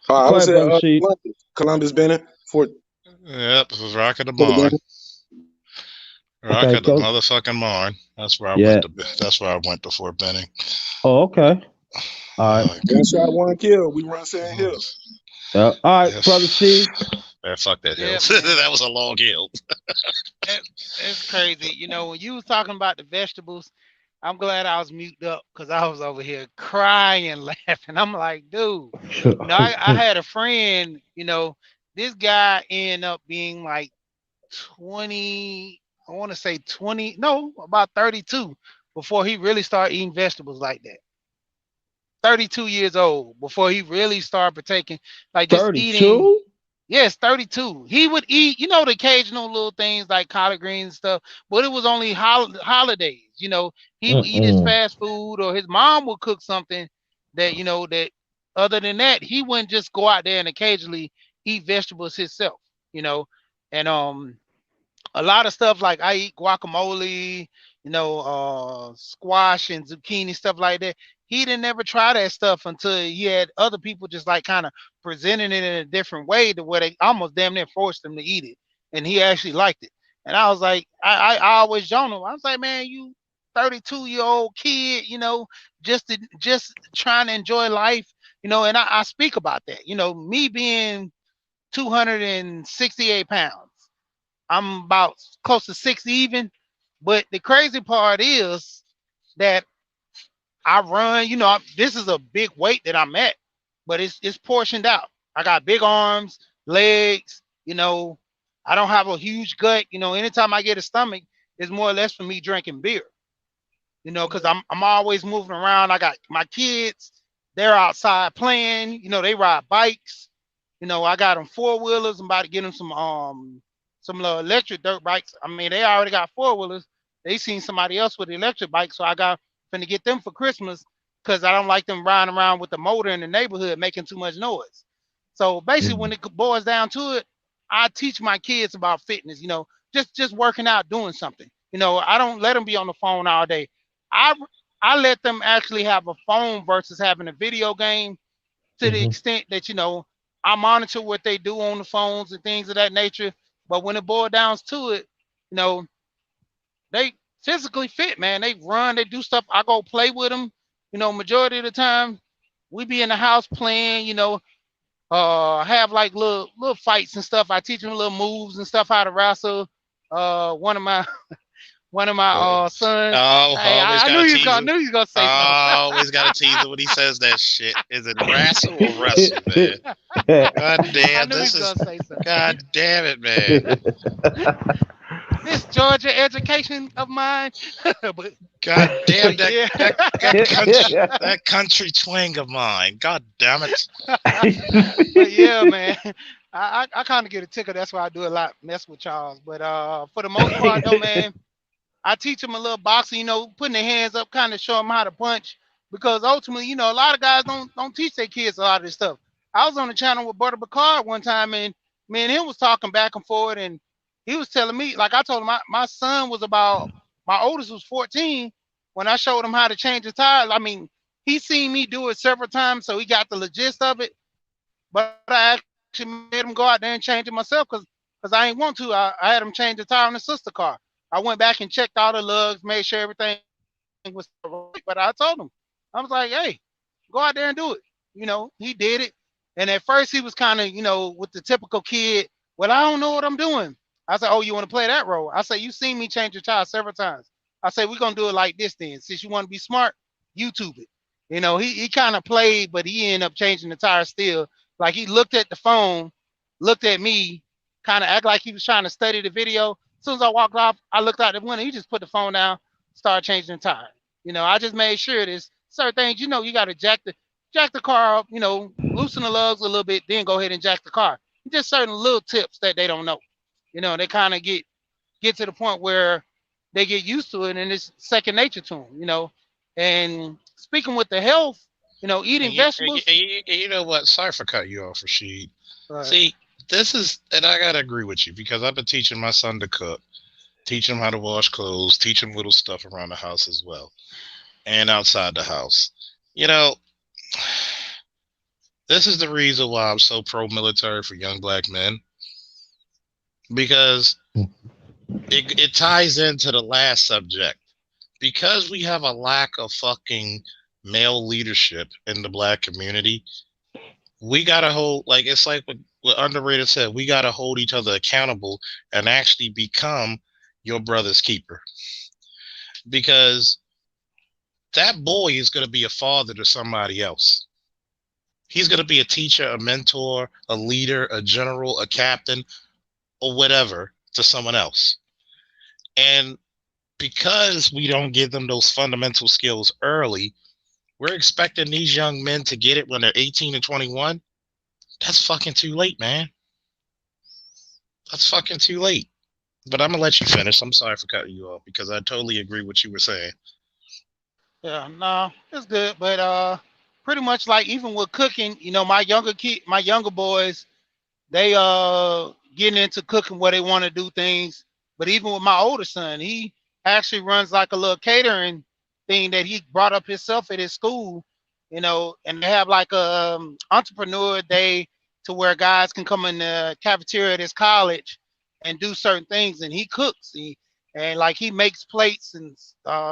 I Go was ahead, at brother Sheik. Columbus, Bennett, Yep, it was Rock of the Fort Barn. Bennett. Rock Okay, of the go. motherfucking Barn. That's where I went Yeah. to. That's where I went before Benning. Oh, okay. All right. Uh, One shot, one kill. We run Sand Hill. All right, brother Sheik. if, fuck that hill. Yeah, man. That was a long hill. That, that's crazy. When you was talking about the vegetables, I'm glad I was muted up because I was over here crying and laughing. I'm like, dude, I had a friend, this guy ended up being like 20, I want to say 20, no, about 32 before he really started eating vegetables like that. 32 years old before he really started partaking, like just eating. 32? Yes, 32. He would eat, the occasional little things like collard greens and stuff, but it was only holidays. He would eat his Mm-mm. fast food or his mom would cook something that other than that, he wouldn't just go out there and occasionally eat vegetables himself, you know. And a lot of stuff like I eat guacamole, squash and zucchini, stuff like that. He didn't ever try that stuff until he had other people just like kind of presenting it in a different way to where they almost damn near forced him to eat it. And he actually liked it. And I was like, I always joke him. I was like, man, you 32-year-old kid, just trying to enjoy life, and I speak about that. Me being 268 pounds. I'm about close to 60 even. But the crazy part is that I run, this is a big weight that I'm at, but it's portioned out. I got big arms, legs, I don't have a huge gut. Anytime I get a stomach, it's more or less for me drinking beer, because I'm always moving around. I got my kids, they're outside playing, they ride bikes. I got them four wheelers. I'm about to get them some little electric dirt bikes. I mean, they already got four wheelers. They seen somebody else with electric bikes, so I got finna get them for Christmas because I don't like them riding around with the motor in the neighborhood making too much noise. So basically, when Mhm. it boils down to it, I teach my kids about fitness. Just working out, doing something. I don't let them be on the phone all day. I I let them actually have a phone versus having a video game to the Mhm. extent that I monitor what they do on the phones and things of that nature. But when it boils down to it, you know, they physically fit, man. They run, they do stuff. I go play with them. Majority of the time, we be in the house playing. Have like little fights and stuff. I teach them little moves and stuff how to wrestle. One of my one of my Uh, sons. Oh, Hey, always I knew gotta you was tease gonna, him. knew you was gonna say something. Always gotta tease him when he says that shit. Is it wrestle or wrestle, man? God I damn, knew he this was is. gonna say something. God damn it, man. This Georgia education of mine, but God damn but that yeah, that country twang of mine. God damn it. but yeah, man. I kind of get a tickle. That's why I do a lot mess with Charles. But for the most part, though, man, I teach them a little boxing, putting their hands up, kind of show them how to punch. Because ultimately, a lot of guys don't teach their kids a lot of this stuff. I was on the channel with Butter Bacard one time, and me and him was talking back and forth, and he was telling me, like I told him, my son was about, my oldest was 14 when I showed him how to change the tire. I mean, he seen me do it several times, so he got the gist of it. But I actually made him go out there and change it myself because I ain't want to. I had him change the tire on his sister car. I went back and checked all the lugs, made sure everything was right. But I told him, I was like, hey, go out there and do it. He did it. And at first he was kind of, with the typical kid, well, I don't know what I'm doing. I said, oh, you want to play that role? I said, you seen me change your tire several times. I said, we're going to do it like this then. Since you want to be smart, YouTube it. He kind of played, but he ended up changing the tire still. Like he looked at the phone, looked at me, kind of act like he was trying to study the video. As soon as I walked off, I looked out the window. He just put the phone down, started changing the tire. I just made sure there's certain things. You got to jack the car up. Loosen the lugs a little bit, then go ahead and jack the car. Just certain little tips that they don't know. They kind of get to the point where they get used to it and it's second nature to them. And speaking with the health, And eating you, and you, vegetables. and you, and you know what? Sorry for cutting you off, Rashid. Uh, See, this is, and I gotta agree with you because I've been teaching my son to cook, teach him how to wash clothes, teach him little stuff around the house as well, and outside the house. You know, this is the reason why I'm so pro military for young black men because it ties into the last subject. Because we have a lack of fucking male leadership in the black community, we gotta hold, like, it's like what Underrated said, we gotta hold each other accountable and actually become your brother's keeper. Because that boy is gonna be a father to somebody else. He's gonna be a teacher, a mentor, a leader, a general, a captain, or whatever to someone else. And because we don't give them those fundamental skills early, we're expecting these young men to get it when they're 18 and 21. That's fucking too late, man. That's fucking too late. But I'm gonna let you finish. I'm sorry for cutting you off because I totally agree with what you were saying. yeah, no, it's good. But pretty much like even with cooking, my younger boys, they getting into cooking where they want to do things. But even with my older son, he actually runs like a little catering thing that he brought up himself at his school, and they have like a entrepreneur day to where guys can come in the cafeteria at his college and do certain things, and he cooks. And like he makes plates and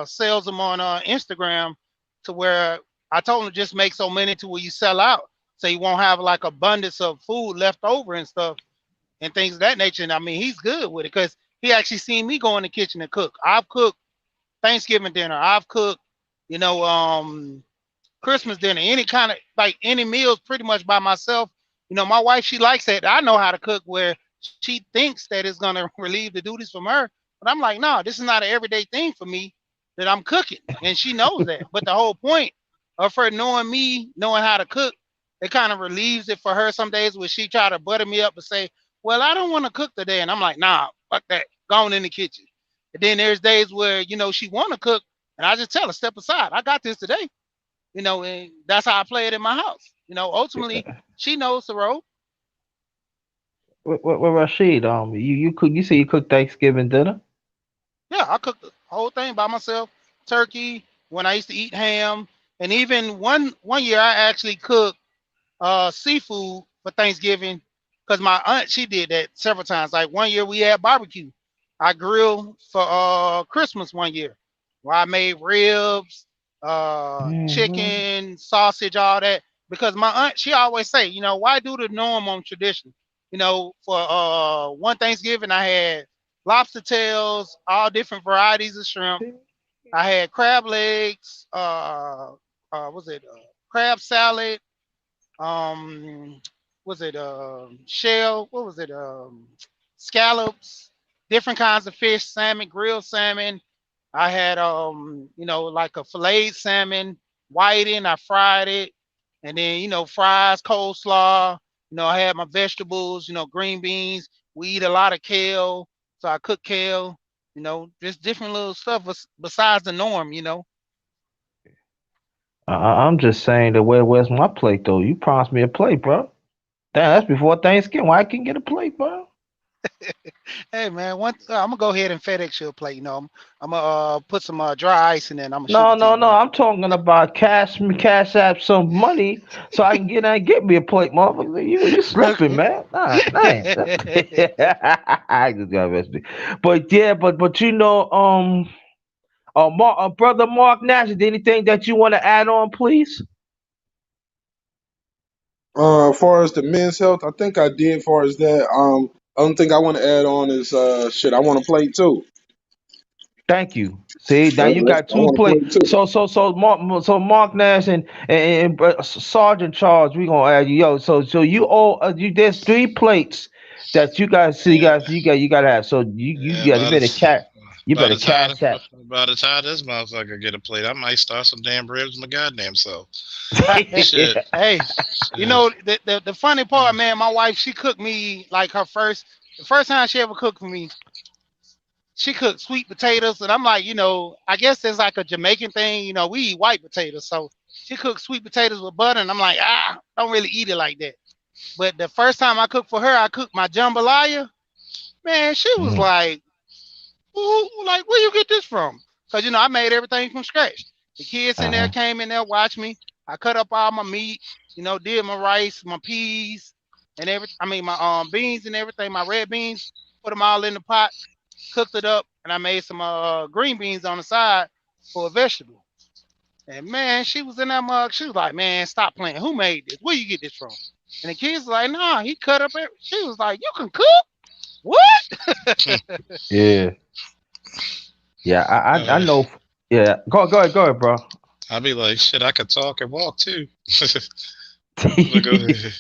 sells them on Instagram to where I told him to just make so many to where you sell out so you won't have like abundance of food left over and stuff and things of that nature. And I mean, he's good with it because he actually seen me go in the kitchen and cook. I've cooked Thanksgiving dinner. I've cooked, you know, Christmas dinner, any kind of like any meals pretty much by myself. My wife, she likes that. I know how to cook where she thinks that it's gonna relieve the duties from her. But I'm like, no, this is not an everyday thing for me that I'm cooking. And she knows that. But the whole point of her knowing me, knowing how to cook, it kind of relieves it for her some days where she try to butter me up and say, well, I don't want to cook today, and I'm like, nah, fuck that, go on in the kitchen. And then there's days where she want to cook, and I just tell her step aside. I got this today, and that's how I play it in my house. Ultimately, she knows the road. What Rashid? You cook. You say you cook Thanksgiving dinner. Yeah, I cook the whole thing by myself. Turkey when I used to eat ham, and even one year I actually cooked seafood for Thanksgiving because my aunt she did that several times. Like one year we had barbecue. I grilled for Christmas one year where I made ribs, Hmm. chicken, sausage, all that. Because my aunt she always say, why do the norm on tradition? For one Thanksgiving I had lobster tails, all different varieties of shrimp. I had crab legs, was it crab salad, um was it shell, what was it, scallops, different kinds of fish, salmon, grilled salmon. I had like a filleted salmon, whiting, I fried it, and then fries, coleslaw. I had my vegetables, green beans. We eat a lot of kale, so I cook kale. Just different little stuff besides the norm. I'm just saying that where's my plate though? You promised me a plate, bro. Damn, that's before Thanksgiving. Why I can't get a plate, bro? Hey man, I'm gonna go ahead and FedEx you a plate. I'm gonna put some dry ice in there, and I'm gonna ship No, it to no, you, no. man. I'm talking about cash app some money so I can get out and get me a plate, motherfucker. You slipping, man. Nah, nah. I just got messed. But yeah, but brother Mark Nash, is there anything that you want to add on, please? As far as the men's health, I think I did. As far as that, only thing I want to add on is shit. I want to play too. Thank you. See, now you got I two want to play. play too. So Mark Nash and Sergeant Charles, we gonna add you. Yo, so you all you there's three plates that you guys see. Yeah, You gotta have. So you yeah. got you better you By better the time cash that. by the time this motherfucker get a plate, I might start some damn ribs my goddamn self. Shit, Hey, shit. the funny part, man. My wife, she cooked me like the first time she ever cooked for me. She cooked sweet potatoes, and I'm like, I guess it's like a Jamaican thing. We eat white potatoes, so she cooked sweet potatoes with butter, and I'm like, don't really eat it like that. But the first time I cooked for her, I cooked my jambalaya. Man, she was Mhm. like, like, where you get this from? Because I made everything from scratch. The kids in there Uh-huh. came in there, watched me. I cut up all my meat, did my rice, my peas, and I mean my beans and everything, my red beans. Put them all in the pot, cooked it up, and I made some green beans on the side for a vegetable. And man, she was in that mug. She was like, "Man, stop playing. Who made this? Where you get this from?" And the kids was like, "Nah, he cut up." She was like, "You can cook? What?" Yeah. Yeah. I uh, know. Yeah. Go ahead, bro. I'd be like, shit, I could talk and walk too. But go ahead.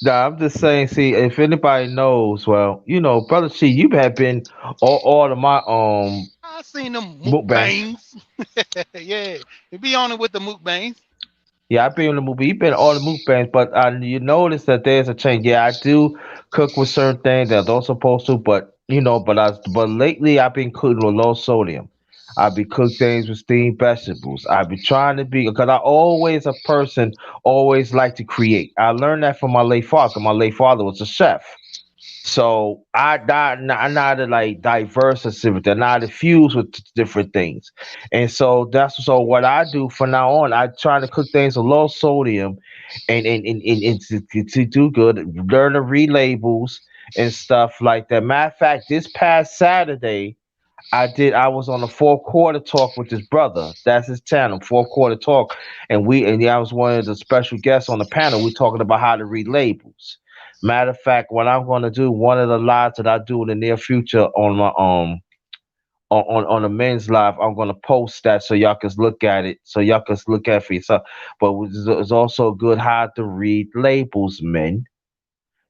Nah, I'm just saying. See, if anybody knows, well, brother, see, you have been all of my I seen them mukbangs. mukbangs. Yeah, he be on it with the mukbangs. Yeah, I've been in the movie. You've been all the mukbangs, but you notice that there's a change. Yeah, I do cook with certain things that I don't supposed to, but but lately I've been cooking with low sodium. I be cook things with steamed vegetables. I be trying to be because I always a person always like to create. I learned that from my late father. 'Cause my late father was a chef. So I not to like diverse and everything. I not to fuse with different things, and so that's so what I do from now on. I try to cook things with low sodium, and to do good. Learn to read labels and stuff like that. Matter of fact, this past Saturday, I was on a fourth quarter talk with his brother. That's his channel, fourth quarter talk, and yeah, I was one of the special guests on the panel. We talking about how to read labels. Matter of fact, what I'm going to do, one of the lives that I do in the near future on my on the men's live, I'm going to post that so y'all can look at it, so y'all can look at it for yourself. But it's also good how to read labels, men.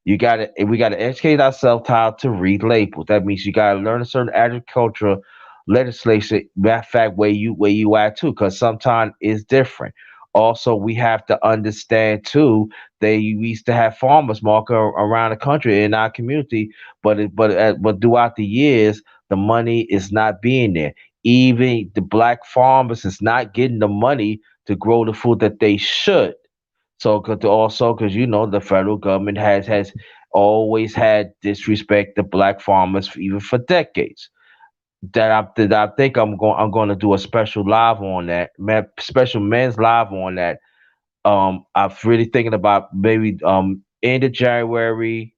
We gotta educate ourselves how to read labels. That means you gotta learn a certain agricultural legislation. Matter of fact, where you at too, because sometimes it's different. Also, we have to understand too. We used to have farmers market around the country in our community, but throughout the years, the money is not being there. Even the black farmers is not getting the money to grow the food that they should. So, because the federal government has always had disrespect the black farmers even for decades. That I think I'm going to do a special live on that, special men's live on that. I'm really thinking about maybe end of January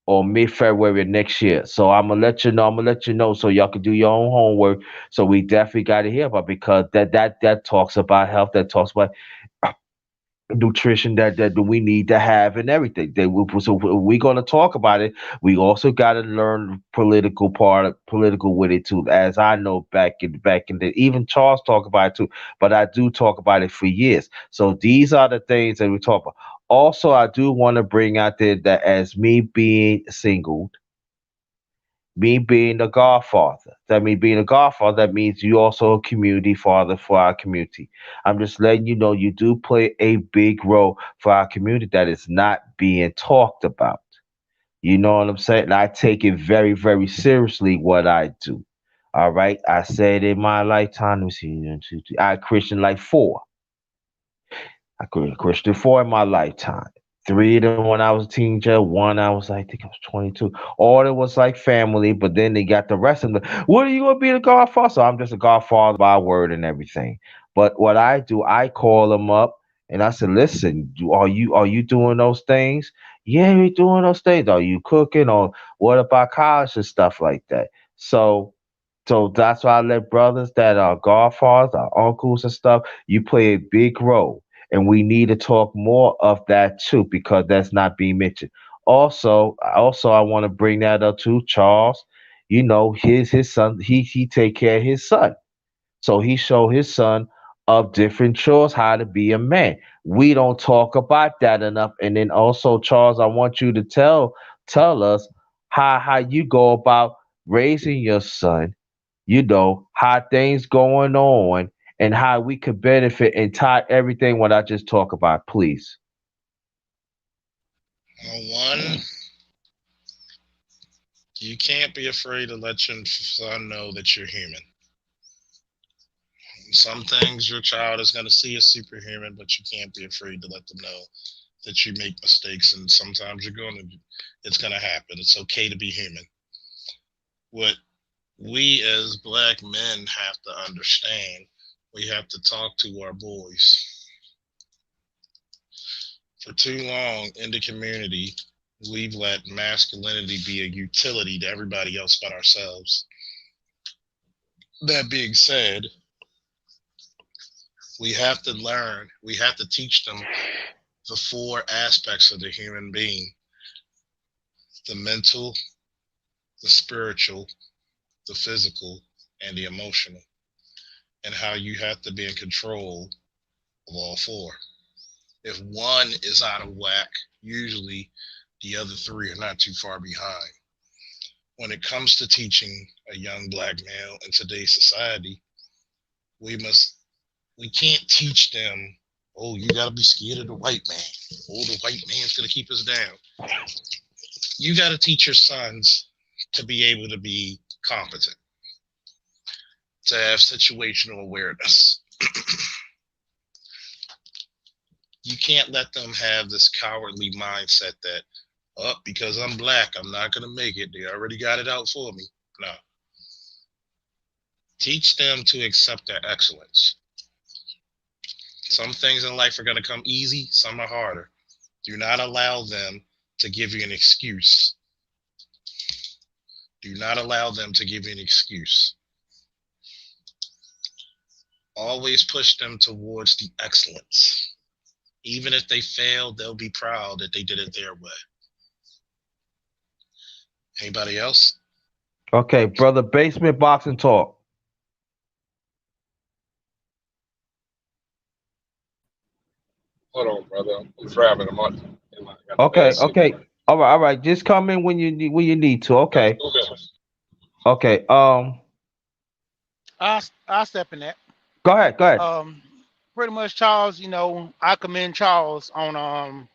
or mid February next year. So I'm gonna let you know. I'm gonna let you know so y'all can do your own homework. So we definitely got to hear about, because that talks about health. That talks about nutrition that we need to have and everything. So we're going to talk about it. We also got to learn political with it too. As I know, back in the, even Charles talk about it too. But I do talk about it for years. So these are the things that we talk about. Also, I do want to bring out there that as me being single, me being the godfather. That means being a godfather, that means you also a community father for our community. I'm just letting you know you do play a big role for our community that is not being talked about. You know what I'm saying? And I take it very, very seriously what I do. All right. I said in my lifetime, let me see, 1, 2, 3, I Christian like four. I Christian four in my lifetime. Three of them when I was a teenager. One I was like, I think I was 22. All it was like family, but then they got the rest of them. What are you gonna be the godfather? So I'm just a godfather by word and everything. But what I do, I call them up and I said, listen, are you doing those things? Yeah, we doing those things. Are you cooking, or what about college and stuff like that? So that's why I let brothers that are godfathers, our uncles and stuff, you play a big role. And we need to talk more of that too, because that's not being mentioned. Also, I want to bring that up too, Charles. His son, he take care of his son. So he showed his son of different chores how to be a man. We don't talk about that enough. And then also, Charles, I want you to tell us how you go about raising your son, how things going on, and how we could benefit and tie everything what I just talk about, please. One, you can't be afraid to let your son know that you're human. Some things your child is going to see as superhuman, but you can't be afraid to let them know that you make mistakes, and sometimes it's going to happen. It's okay to be human. What we as black men have to understand, we have to talk to our boys. For too long in the community, we've let masculinity be a utility to everybody else but ourselves. That being said, we have to teach them the four aspects of the human being: the mental, the spiritual, the physical, and the emotional, and how you have to be in control of all four. If one is out of whack, usually the other three are not too far behind. When it comes to teaching a young black male in today's society, we must we can't teach them, oh, you gotta be scared of the white man. Oh, the white man's gonna keep us down. You gotta teach your sons to be able to be competent, to have situational awareness. You can't let them have this cowardly mindset that, oh, because I'm black, I'm not gonna make it. They already got it out for me. No. Teach them to accept their excellence. Some things in life are gonna come easy, some are harder. Do not allow them to give you an excuse. Do not allow them to give you an excuse. Always push them towards the excellence. Even if they fail, they'll be proud that they did it their way. Anybody else? Okay, brother, basement boxing talk. Hold on, brother. I'm driving. I got a bad Okay, signal. okay. All right. Just come in when you need to. Okay, Okay. okay. Okay. I step in that. Go ahead. Go ahead. Um, pretty much Charles, I commend Charles on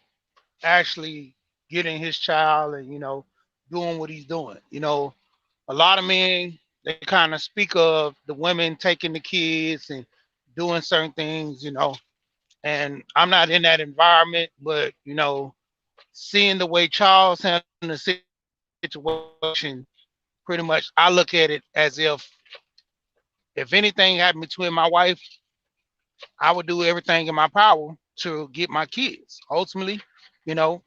actually getting his child and doing what he's doing. A lot of men they kind of speak of the women taking the kids and doing certain things, and I'm not in that environment, but seeing the way Charles handled the situation, pretty much I look at it as if anything happened between my wife, I would do everything in my power to get my kids. Ultimately, you know,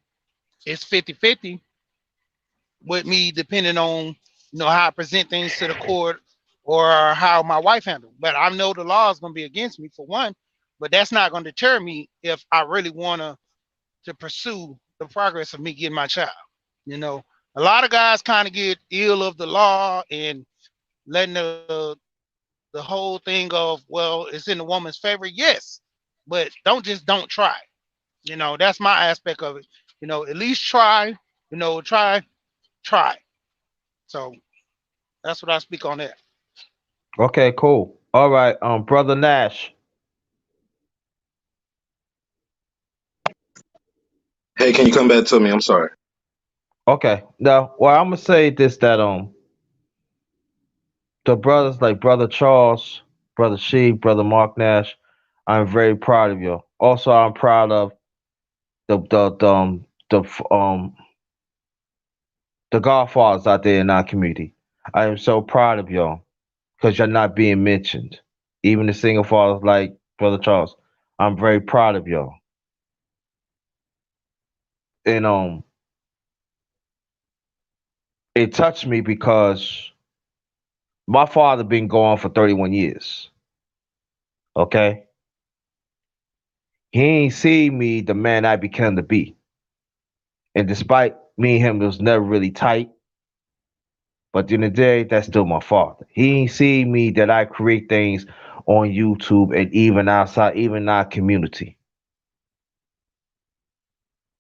it's 50-50 with me depending on how I present things to the court or how my wife handled. But I know the law is going to be against me for one, but that's not going to deter me if I really want to pursue the progress of me getting my child. You know, a lot of guys kind of get ill of the law and letting the whole thing of, well, it's in the woman's favor. Yes, but don't try. That's my aspect of it. At least try. Try. So that's what I speak on that. Okay, cool. All right, brother Nash. Hey, can you come back to me? I'm sorry. Okay, now, well, I'm gonna say this that the brothers like brother Charles, brother Sheik, brother Mark Nash, I'm very proud of you. Also, I'm proud of the the Godfathers out there in our community. I am so proud of y'all because you're not being mentioned. Even the single fathers like brother Charles. I'm very proud of y'all. And it touched me because my father been gone for 31 years. Okay, he ain't seen me the man I become to be. And despite me and him was never really tight, but at the end of the day, that's still my father. He ain't seen me that I create things on YouTube and even outside, even in our community.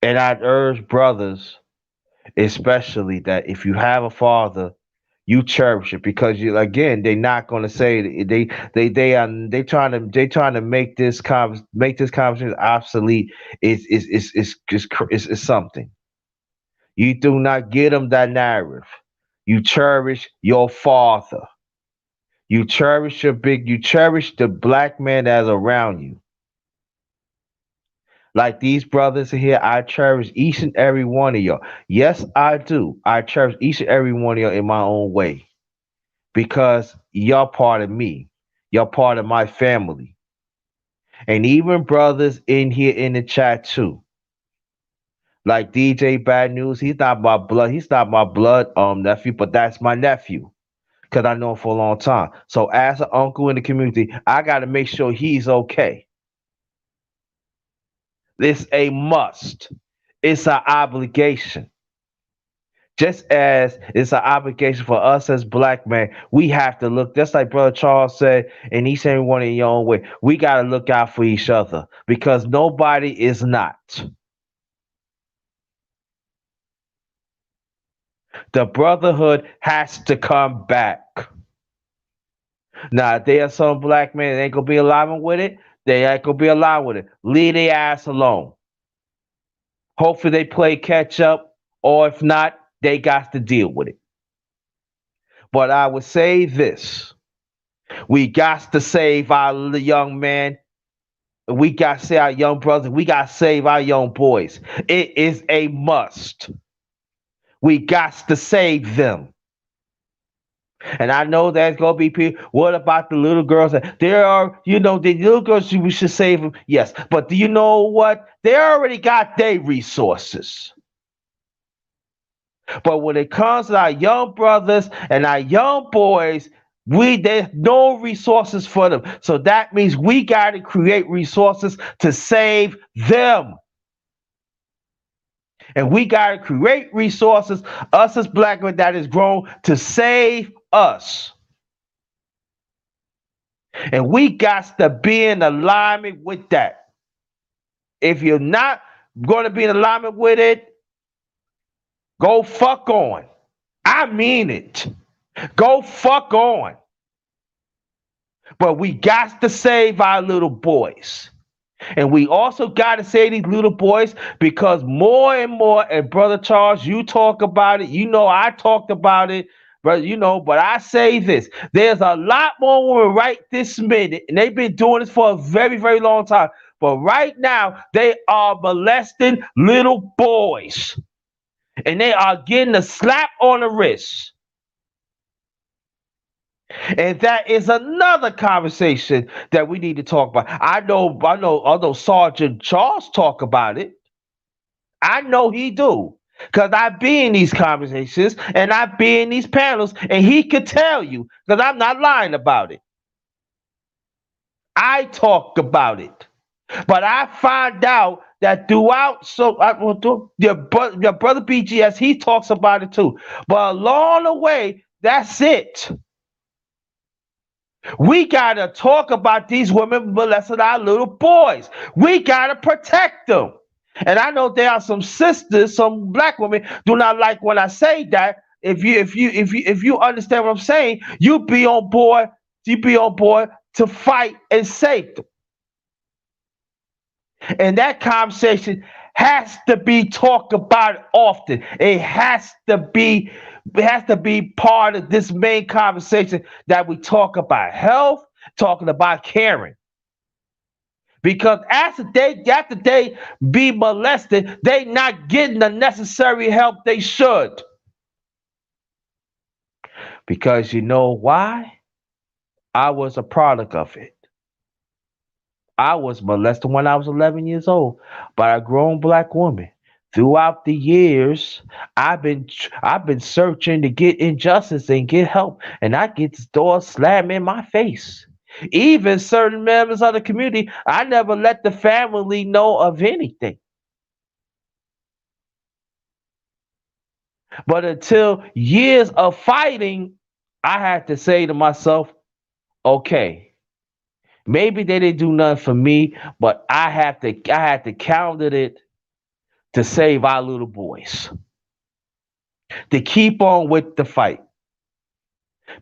And I'd urge brothers, especially, that if you have a father, you cherish it because you again, they're not going to say they trying to make make this conversation obsolete. It's something. You do not get them that narrative. You cherish your father. You cherish the black man that's around you. Like these brothers in here, I cherish each and every one of y'all. Yes, I do. I cherish each and every one of y'all in my own way because y'all part of me. Y'all part of my family. And even brothers in here in the chat too. Like DJ Bad News, he's not my blood. He's not my blood nephew, but that's my nephew because I know him for a long time. So as an uncle in the community, I got to make sure he's okay. It's a must. It's an obligation. Just as it's an obligation for us as black men, we have to look, just like Brother Charles said, and each and every one in your own way. We got to look out for each other because nobody is not. The brotherhood has to come back. Now, if there are some black men that ain't gonna be alive with it, they ain't gonna be alive with it. Leave their ass alone. Hopefully they play catch up, or if not, they got to deal with it. But I would say this: we got to save our young men. We got to save our young brothers. We got to save our young boys. It is a must. We got to save them. And I know there's gonna be people. What about the little girls? There are, the little girls. We should save them. Yes, but do you know what? They already got their resources. But when it comes to our young brothers and our young boys, there's no resources for them. So that means we got to create resources to save them. And we got to create resources, us as black men, that is grown to save us. And we got to be in alignment with that. If you're not going to be in alignment with it, go fuck on. I mean it. Go fuck on. But we got to save our little boys. And we also got to save these little boys because more and more, and Brother Charles, you talk about it. You know, I talked about it, but but I say this there's a lot more women right this minute, and they've been doing this for a very, very long time. But right now, they are molesting little boys, and they are getting a slap on the wrist. And that is another conversation that we need to talk about. Although Sergeant Charles talk about it, I know he do. Cause I be in these conversations and I be in these panels, and he could tell you, cause I'm not lying about it. I talk about it, but I find out that throughout. So your brother BGS, he talks about it too. But along the way, that's it. We gotta talk about these women molesting our little boys. We gotta protect them. And I know there are some sisters, some black women do not like when I say that. If you understand what I'm saying, you be on board to fight and save them. And that conversation has to be talked about often. It has to be part of this main conversation that we talk about health, talking about caring. Because after they be molested, they not getting the necessary help they should. Because you know why? I was a product of it. I was molested when I was 11 years old by a grown black woman. Throughout the years, I've been searching to get injustice and get help, and I get this door slammed in my face. Even certain members of the community, I never let the family know of anything. But until years of fighting, I had to say to myself, okay, maybe they didn't do nothing for me, but I had to counter it to save our little boys, to keep on with the fight.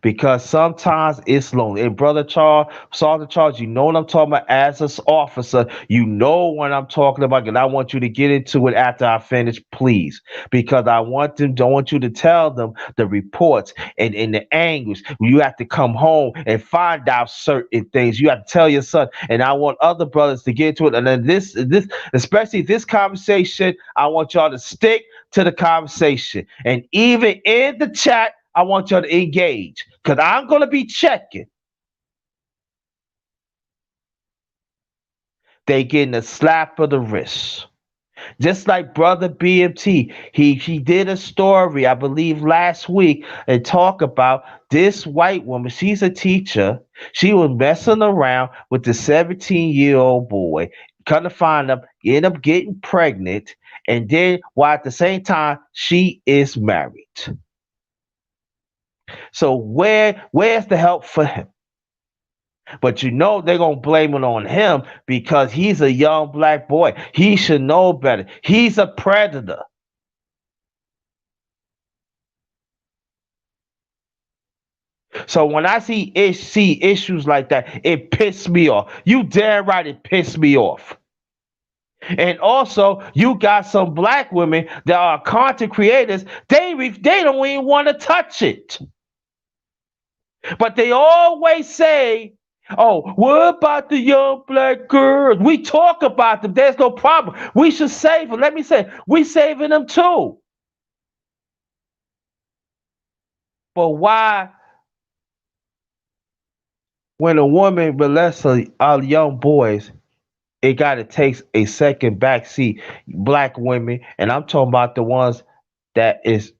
Because sometimes it's lonely. And Brother Charles, Sergeant Charles, you know what I'm talking about as an officer. You know what I'm talking about, and I want you to get into it after I finish, please. Because don't want you to tell them the reports and the anguish. You have to come home and find out certain things. You have to tell your son. And I want other brothers to get into it. And then especially this conversation, I want y'all to stick to the conversation. And even in the chat, I want y'all to engage because I'm going to be checking. They getting a slap of the wrist. Just like Brother BMT, he did a story, I believe, last week and talk about this white woman. She's a teacher. She was messing around with the 17-year-old boy. Come to find out, end up getting pregnant, and then while at the same time she is married. So where's the help for him? But they're gonna blame it on him because he's a young black boy. He should know better. He's a predator. So when I see issues like that, it pissed me off. You damn right, it pissed me off. And also, you got some black women that are content creators. They don't even want to touch it. But they always say, oh, what about the young black girls? We talk about them. There's no problem. We should save them. Let me say, we saving them too. But why, when a woman molests our young boys, it got to take a second backseat? Black women, and I'm talking about the ones that is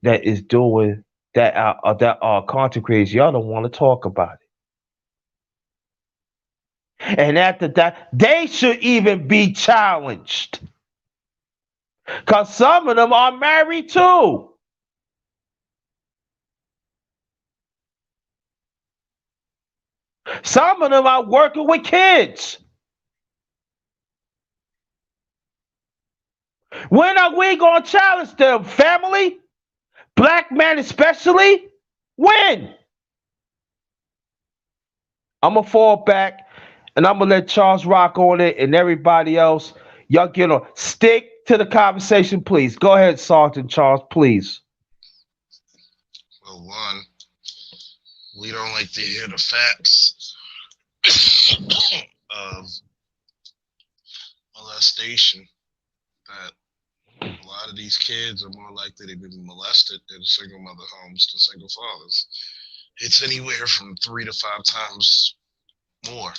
doing that are content creators. Y'all don't want to talk about it. And after that, they should even be challenged. Because some of them are married too. Some of them are working with kids. When are we going to challenge them, family? Black men especially? When? I'm gonna fall back, and I'm gonna let Charles rock on it, and everybody else, y'all get on. Stick to the conversation, please. Go ahead, Sergeant Charles, please. Well, one, we don't like to hear the facts of molestation. That a lot of these kids are more likely to be molested in single mother homes than single fathers. It's anywhere from 3 to 5 times more.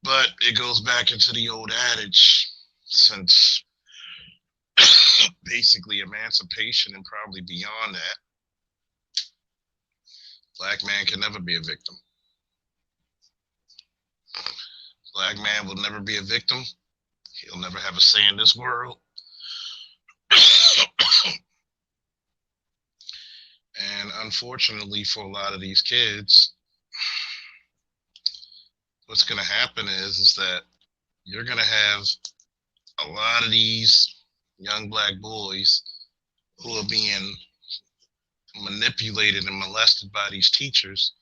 But it goes back into the old adage since basically emancipation and probably beyond that, black man can never be a victim. Black man will never be a victim. He'll never have a say in this world. And unfortunately for a lot of these kids, what's going to happen is that you're going to have a lot of these young black boys who are being manipulated and molested by these teachers.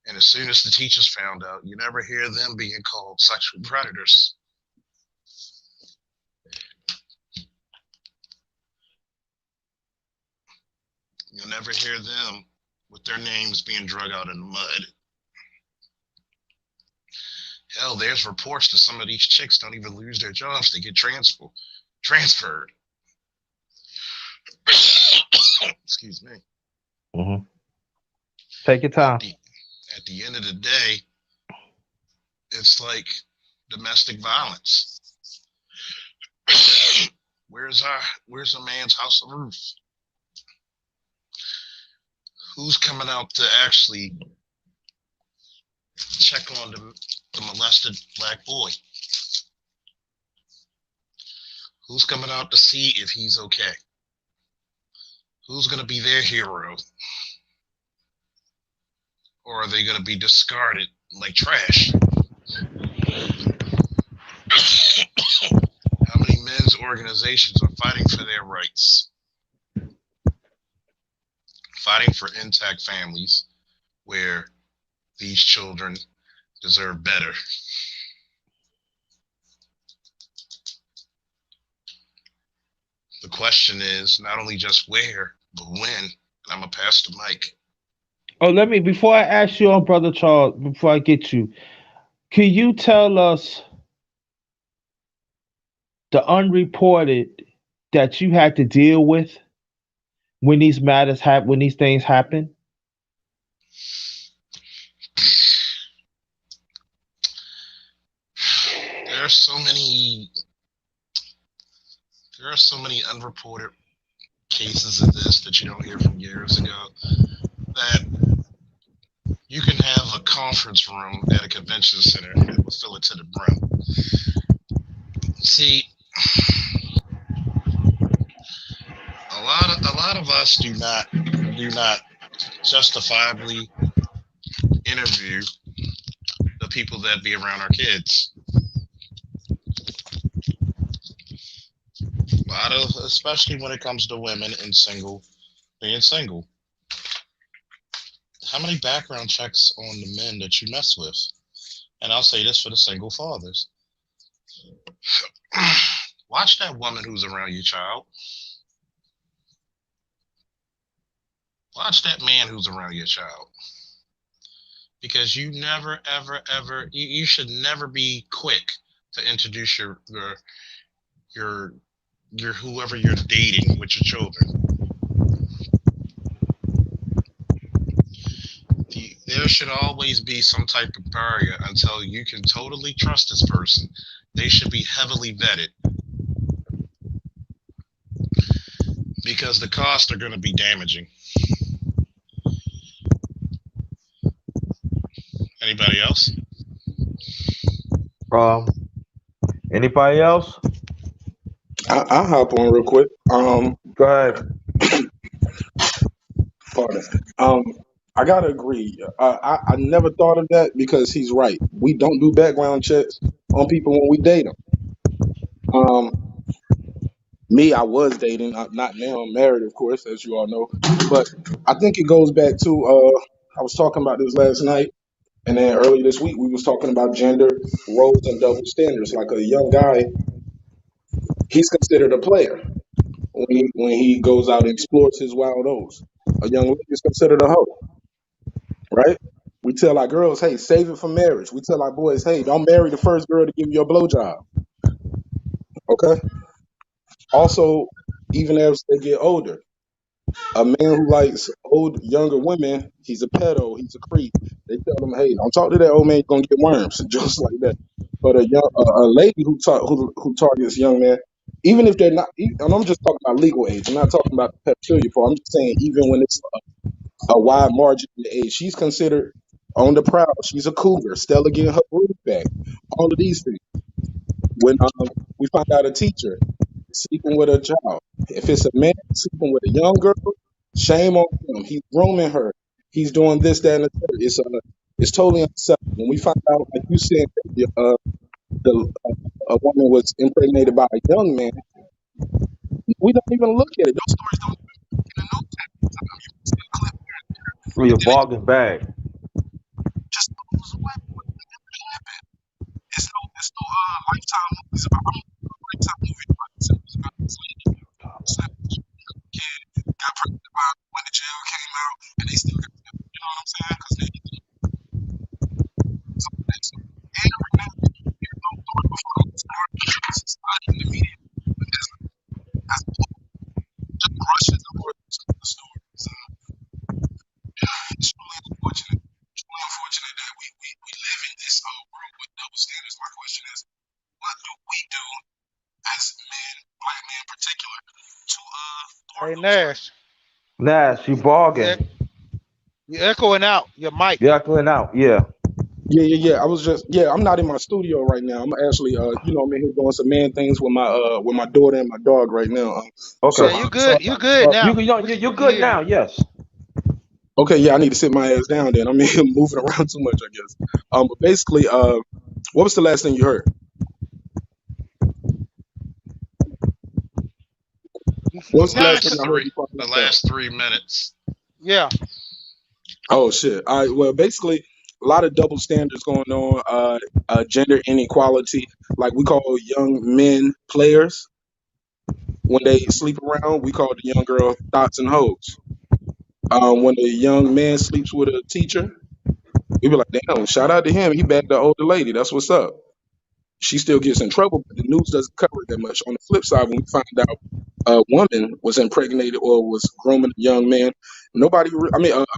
And as soon as the teachers found out, you never hear them being called sexual predators. You'll never hear them with their names being drug out in the mud. Hell, there's reports that some of these chicks don't even lose their jobs. They get transferred. Excuse me. Mm-hmm. Take your At time. the end of the day, it's like domestic violence. Where's a man's house of roof? Who's coming out to actually check on the molested black boy? Who's coming out to see if he's okay? Who's going to be their hero? Or are they going to be discarded like trash? How many men's organizations are fighting for their rights? Fighting for intact families where these children deserve better. The question is not only just where, but when. And I'm going to pass the mic. Oh, let me before I ask you on Brother Charles, before I get you, can you tell us the unreported that you had to deal with when these matters happen, when these things happen? There are so many unreported cases of this that you don't hear from years ago that you can have a conference room at a convention center and it will fill it to the brim. See, a lot of us do not justifiably interview the people that be around our kids. A lot of, especially when it comes to women and being single. How many background checks on the men that you mess with? And I'll say this for the single fathers. Watch that woman who's around your child. Watch that man who's around your child. Because you never, ever, ever, you should never be quick to introduce your whoever you're dating with your children. There should always be some type of barrier until you can totally trust this person. They should be heavily vetted because the costs are going to be damaging. Anybody else? Anybody else? I'll hop on real quick. Go ahead. Pardon. I gotta agree. I never thought of that because he's right. We don't do background checks on people when we date them. Um, Me, I was dating, not now. I'm married, of course, as you all know. But I think it goes back to I was talking about this last night. And then earlier this week we was talking about gender roles and double standards. Like a young guy, he's considered a player when he goes out and explores his wild oats. A young lady is considered a hoe, right? We tell our girls, hey, save it for marriage. We tell our boys, hey, don't marry the first girl to give you a blowjob. Okay. Also, even as they get older, a man who likes old younger women, he's a pedo, he's a creep. They tell him, hey, don't talk to that old man, you're gonna get worms, just like that. But a lady who targets young men, even if they're not, and I'm just talking about legal age, I'm not talking about the pedophilia part. I'm just saying, even when it's a wide margin in the age, she's considered on the prowl. She's a cougar. Stella getting her groove back. All of these things. When we find out a teacher sleeping with a child. If it's a man sleeping with a young girl, shame on him. He's grooming her. He's doing this, that, and the third. It's totally unacceptable. When we find out, like you said, the a woman was impregnated by a young man, we don't even look at it. Those stories don't even know the clip. Or your And then it bargain bag. just goes away. It's no lifetime movies about. I'm a lifetime movie about this. It was about this lady. Kid got pregnant by when the jail came out, and they still got, you know what I'm saying? Because they so that's every now and then you hear those stories before they start. Society and the media has just brushes over the stories. It's really unfortunate. It's really unfortunate that we live in this world with double standards. My question is, what do we do as men, black men in particular, to thwart Hey those things? Nash, Nash, you you bargain. ec- you echoing out your mic. You're clearing out. Yeah. Yeah. I was just I'm not in my studio right now. I'm actually I'm in here doing some man things with my daughter and my dog right now. Okay. Yeah, So you sorry good. You about good interrupting. now. You you're We can good hear you. now. Yes. Okay, yeah, I need to sit my ass down then. I'm in here moving around too much, I guess. But basically, what was the last thing you heard? What He was The the last kind thing of, last I heard three, before I the left out? last 3 minutes. yeah. Oh shit! All right, well, basically, a lot of double standards going on. Gender inequality, like we call young men players when they sleep around. We call the young girl thoughts and hoes. When a young man sleeps with a teacher, we be like, damn, shout out to him. He bagged the older lady. That's what's up. She still gets in trouble, but the news doesn't cover it that much. On the flip side, when we find out a woman was impregnated or was grooming a young man, a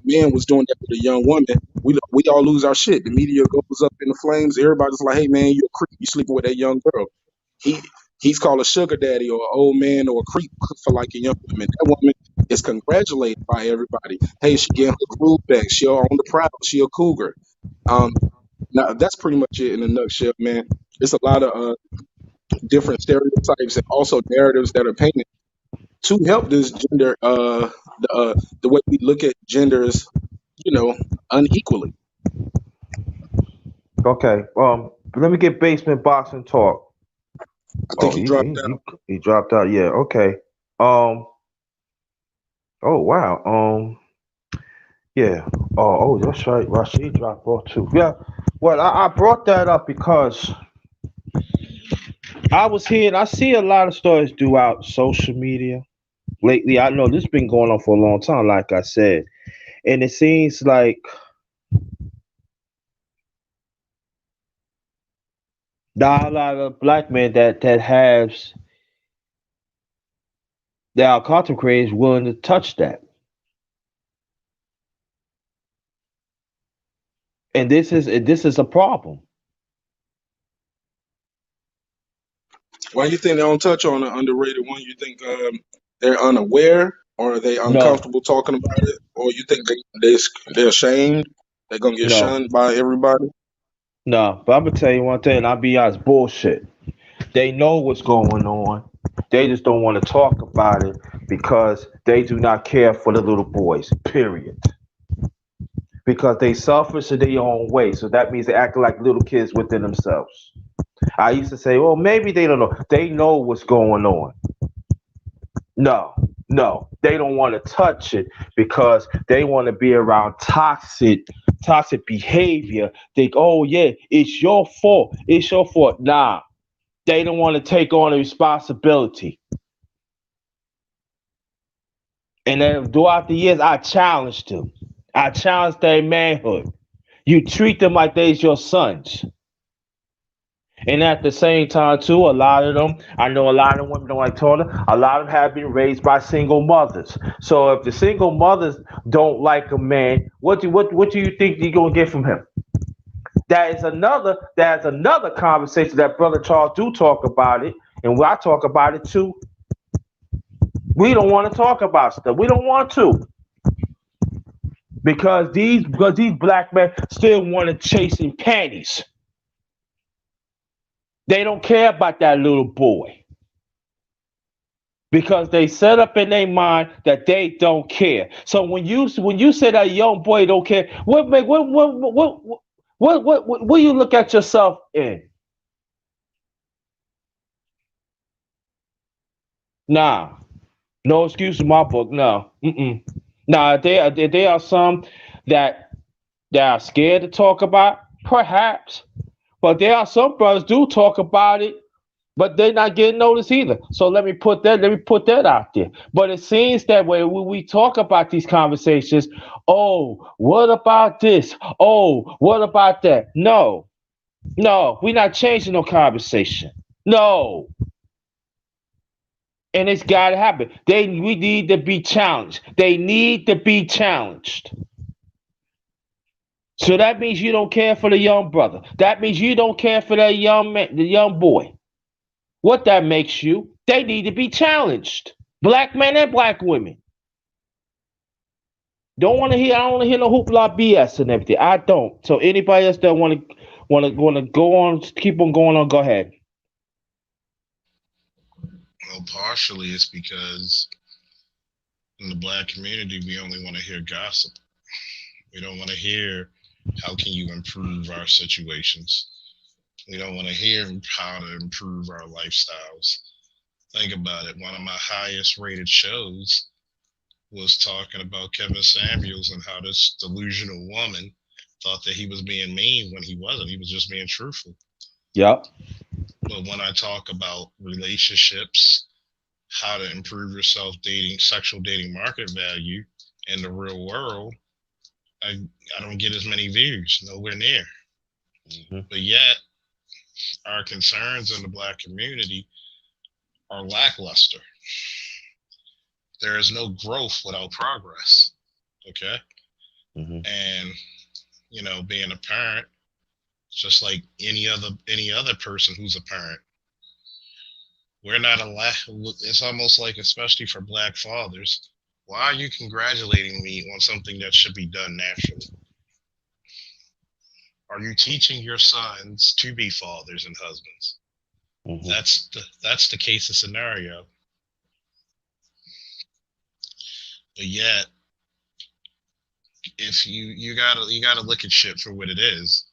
man was doing that with a young woman. We all lose our shit. The media goes up in the flames. Everybody's like, "Hey man, you're a creep. You sleeping with that young girl." He he's called a sugar daddy or an old man or a creep for like a young woman. That woman is congratulated by everybody. Hey, she getting her groove back. She on the prowl. She a cougar. Um, Now that's pretty much it in a nutshell, man. It's a lot of different stereotypes and also narratives that are painted to help this gender, the way we look at genders, you know, unequally. Okay. Let me get basement boxing talk. I think Oh, he dropped out. he dropped out. Yeah. Okay. Um. Oh wow. Yeah. Oh, that's right. Rashid dropped off too. Yeah. Well, I brought that up because I see a lot of stories throughout social media lately. I know this has been going on for a long time, like I said, and it seems like there are a lot of black men that are content creators willing to touch that, and this is a problem. Why you think they don't touch on an underrated one? You think they're unaware, or are they No, uncomfortable talking about it, or you think they're ashamed? They're gonna get no, shunned by everybody. no. But I'm gonna tell you one thing. I'll be honest, bullshit. They know what's going on. They just don't want to talk about it because they do not care for the little boys. Period. Because they selfish in their own way. So that means they act like little kids within themselves. I used to say, well, maybe they don't know. They know what's going on. No, No, they don't want to touch it because they want to be around toxic behavior. Think, oh yeah, it's your fault. It's your fault. Nah, they don't want to take on the responsibility. And then throughout the years, I challenged them. I challenged their manhood. You treat them like they's your sons. And at the same time, too, a lot of them, I know a lot of women don't like talking. A lot of them have been raised by single mothers. So if the single mothers don't like a man, what do you think you're gonna get from him? That is another conversation that Brother Charles do talk about it, and I talk about it too. We don't want to talk about stuff. We don't want to because these black men still want to chase in panties. They don't care about that little boy because they set up in their mind that they don't care. So when you say that young boy don't care, what you look at yourself in? Nah, no excuse in my book. No, mm-mm. Nah, there are some that are scared to talk about, perhaps, but there are some brothers do talk about it, but they're not getting noticed either. So let me put that out there. But it seems that way when we talk about these conversations, oh, what about this? Oh, what about that? No, no, we're not changing no conversation. No, and it's got to happen. We need to be challenged. They need to be challenged. So that means you don't care for the young brother. That means you don't care for that young man, the young boy. What that makes you, they need to be challenged. Black men and black women. I don't want to hear no hoopla BS and everything. I don't. So anybody else that want to go on, keep on going on, go ahead. Well, partially it's because in the black community we only want to hear gossip. We don't want to hear how can you improve our situations. We don't want to hear how to improve our lifestyles. Think about it. One of my highest rated shows was talking about Kevin Samuels and how this delusional woman thought that he was being mean when he wasn't. He was just being truthful. Yep. But when I talk about relationships, how to improve yourself dating, sexual dating market value in the real world, I, I don't get as many views, nowhere near. Hmm. But yet, our concerns in the black community are lackluster. There is no growth without progress. Okay. Hmm. And, being a parent, just like any other person who's a parent, we're not allowed. It's almost like, especially for black fathers, why are you congratulating me on something that should be done naturally? Are you teaching your sons to be fathers and husbands? Hmm. That's the case of scenario. But yet, if you gotta look at shit for what it is.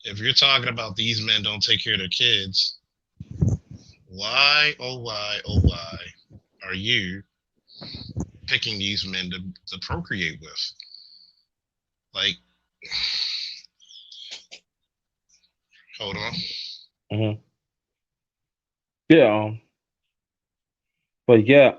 If you're talking about these men don't take care of their kids, why are you picking these men to procreate with? Like, hold on. Hmm. Yeah. But yeah,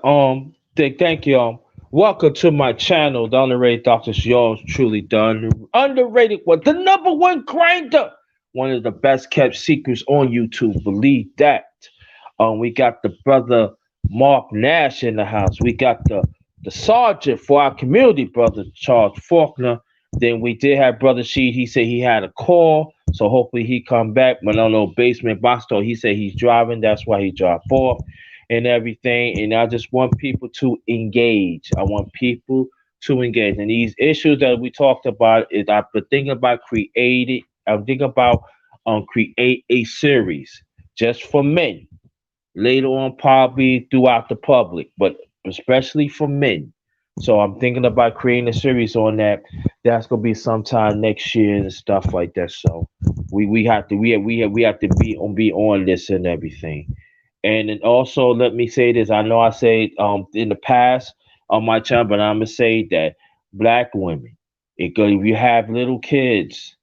thank you. Welcome to my channel, the underrated doctors. Yours truly done. Underrated, what the number one grinder, one of the best kept secrets on YouTube. Believe that. We got the brother Mark Nash in the house. We got the sergeant for our community, brother Charles Faulkner. Then we did have brother Sheed. He said he had a call, so hopefully he come back. But I don't know basement box store. He said he's driving. That's why he dropped off and everything. And I just want people to engage. I want people to engage. And these issues that we talked about is I've been thinking about creating. I'm thinking about create a series just for men. Later on, probably throughout the public, but especially for men. So I'm thinking about creating a series on that. That's gonna be sometime next year and stuff like that. So we have to be on this and everything. And then also, let me say this. I know I said in the past on my channel, but I'm gonna say that black women, if you have little kids,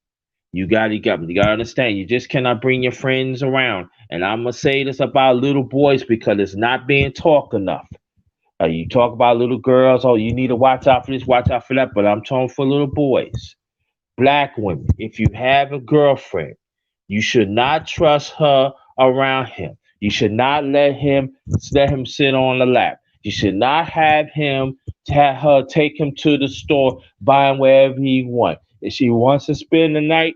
you gotta understand. You just cannot bring your friends around. And I'm gonna say this about little boys because it's not being talked enough. You talk about little girls. Oh, you need to watch out for this, watch out for that. But I'm talking for little boys, black women. If you have a girlfriend, you should not trust her around him. You should not let him sit on the lap. You should not have her take him to the store, buy him wherever he wants. If she wants to spend the night,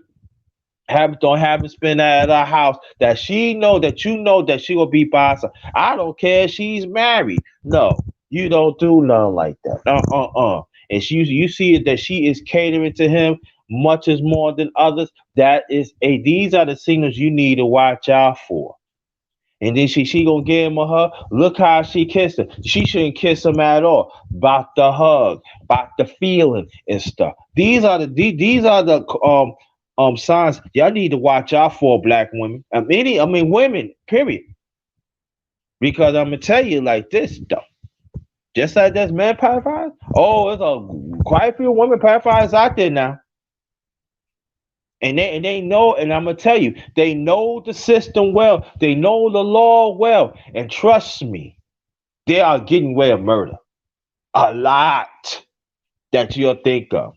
don't have him spend that at our house. That she know that you know that she will be by herself. I don't care if she's married. No, you don't do nothing like that. And you see it that she is catering to him much as more than others. These are the signals you need to watch out for. And then she gonna give him a hug. Look how she kissed him. She shouldn't kiss him at all. About the hug, about the feeling and stuff. These are the signs y'all need to watch out for, black women. I mean women. Period. Because I'm gonna tell you like this though. Just like there's men pedophiles. Oh, there's quite a few women pedophiles out there now. And they know, and I'm gonna tell you, they know the system well. They know the law well. And trust me, they are getting away with murder. A lot that you'll think of.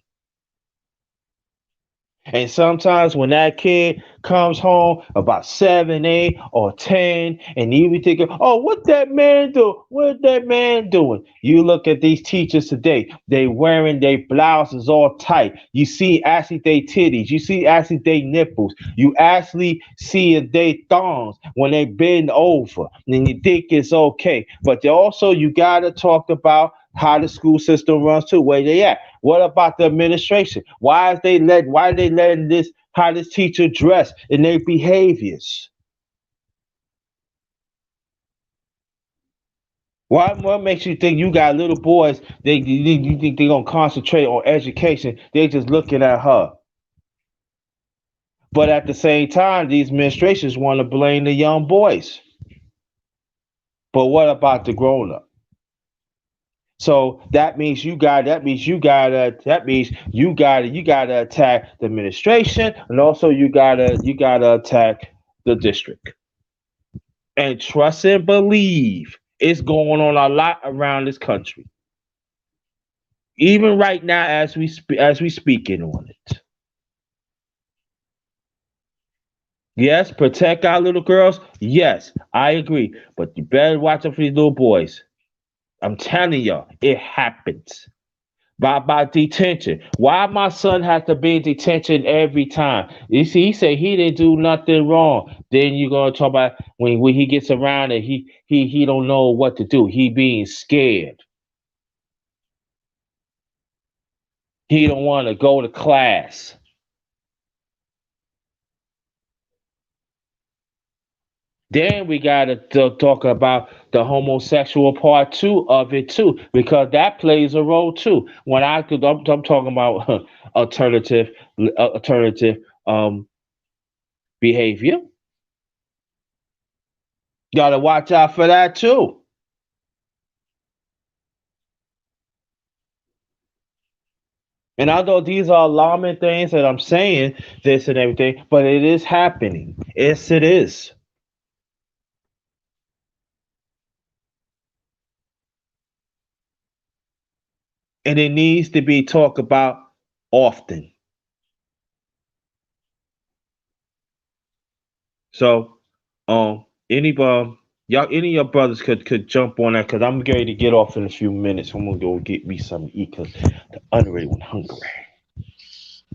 And sometimes when that kid comes home about 7, 8, or 10, and you be thinking, "Oh, what that man do? What that man doing?" You look at these teachers today; they wearing their blouses all tight. You see actually they titties. You see actually they nipples. You actually see they thongs when they bend over, and you think it's okay. But also you gotta talk about how the school system runs too. Where they at? What about the administration? Why are they letting this how this teacher dress in their behaviors? What makes you think you got little boys? You think they gonna concentrate on education? They just looking at her. But at the same time, these administrations want to blame the young boys. But what about the grown up? So that means you gotta attack the administration, and also you gotta attack the district. And trust and believe it's going on a lot around this country. Even right now as we speaking on it. Yes, protect our little girls. Yes, I agree. But you better watch out for these little boys. I'm telling y'all, it happens. By detention. Why my son has to be in detention every time? You see, he say he didn't do nothing wrong. Then you gonna talk about when he gets around and he don't know what to do. He being scared. He don't want to go to class. Then we gotta talk about the homosexual part too of it too, because that plays a role too. I'm talking about alternative alternative behavior. Gotta watch out for that too. And although these are alarming things that I'm saying, this and everything, but it is happening. Yes, it is. And it needs to be talked about often. So, any of your brothers could jump on that because I'm ready to get off in a few minutes. I'm gonna go get me something to eat because the underrated one hungry.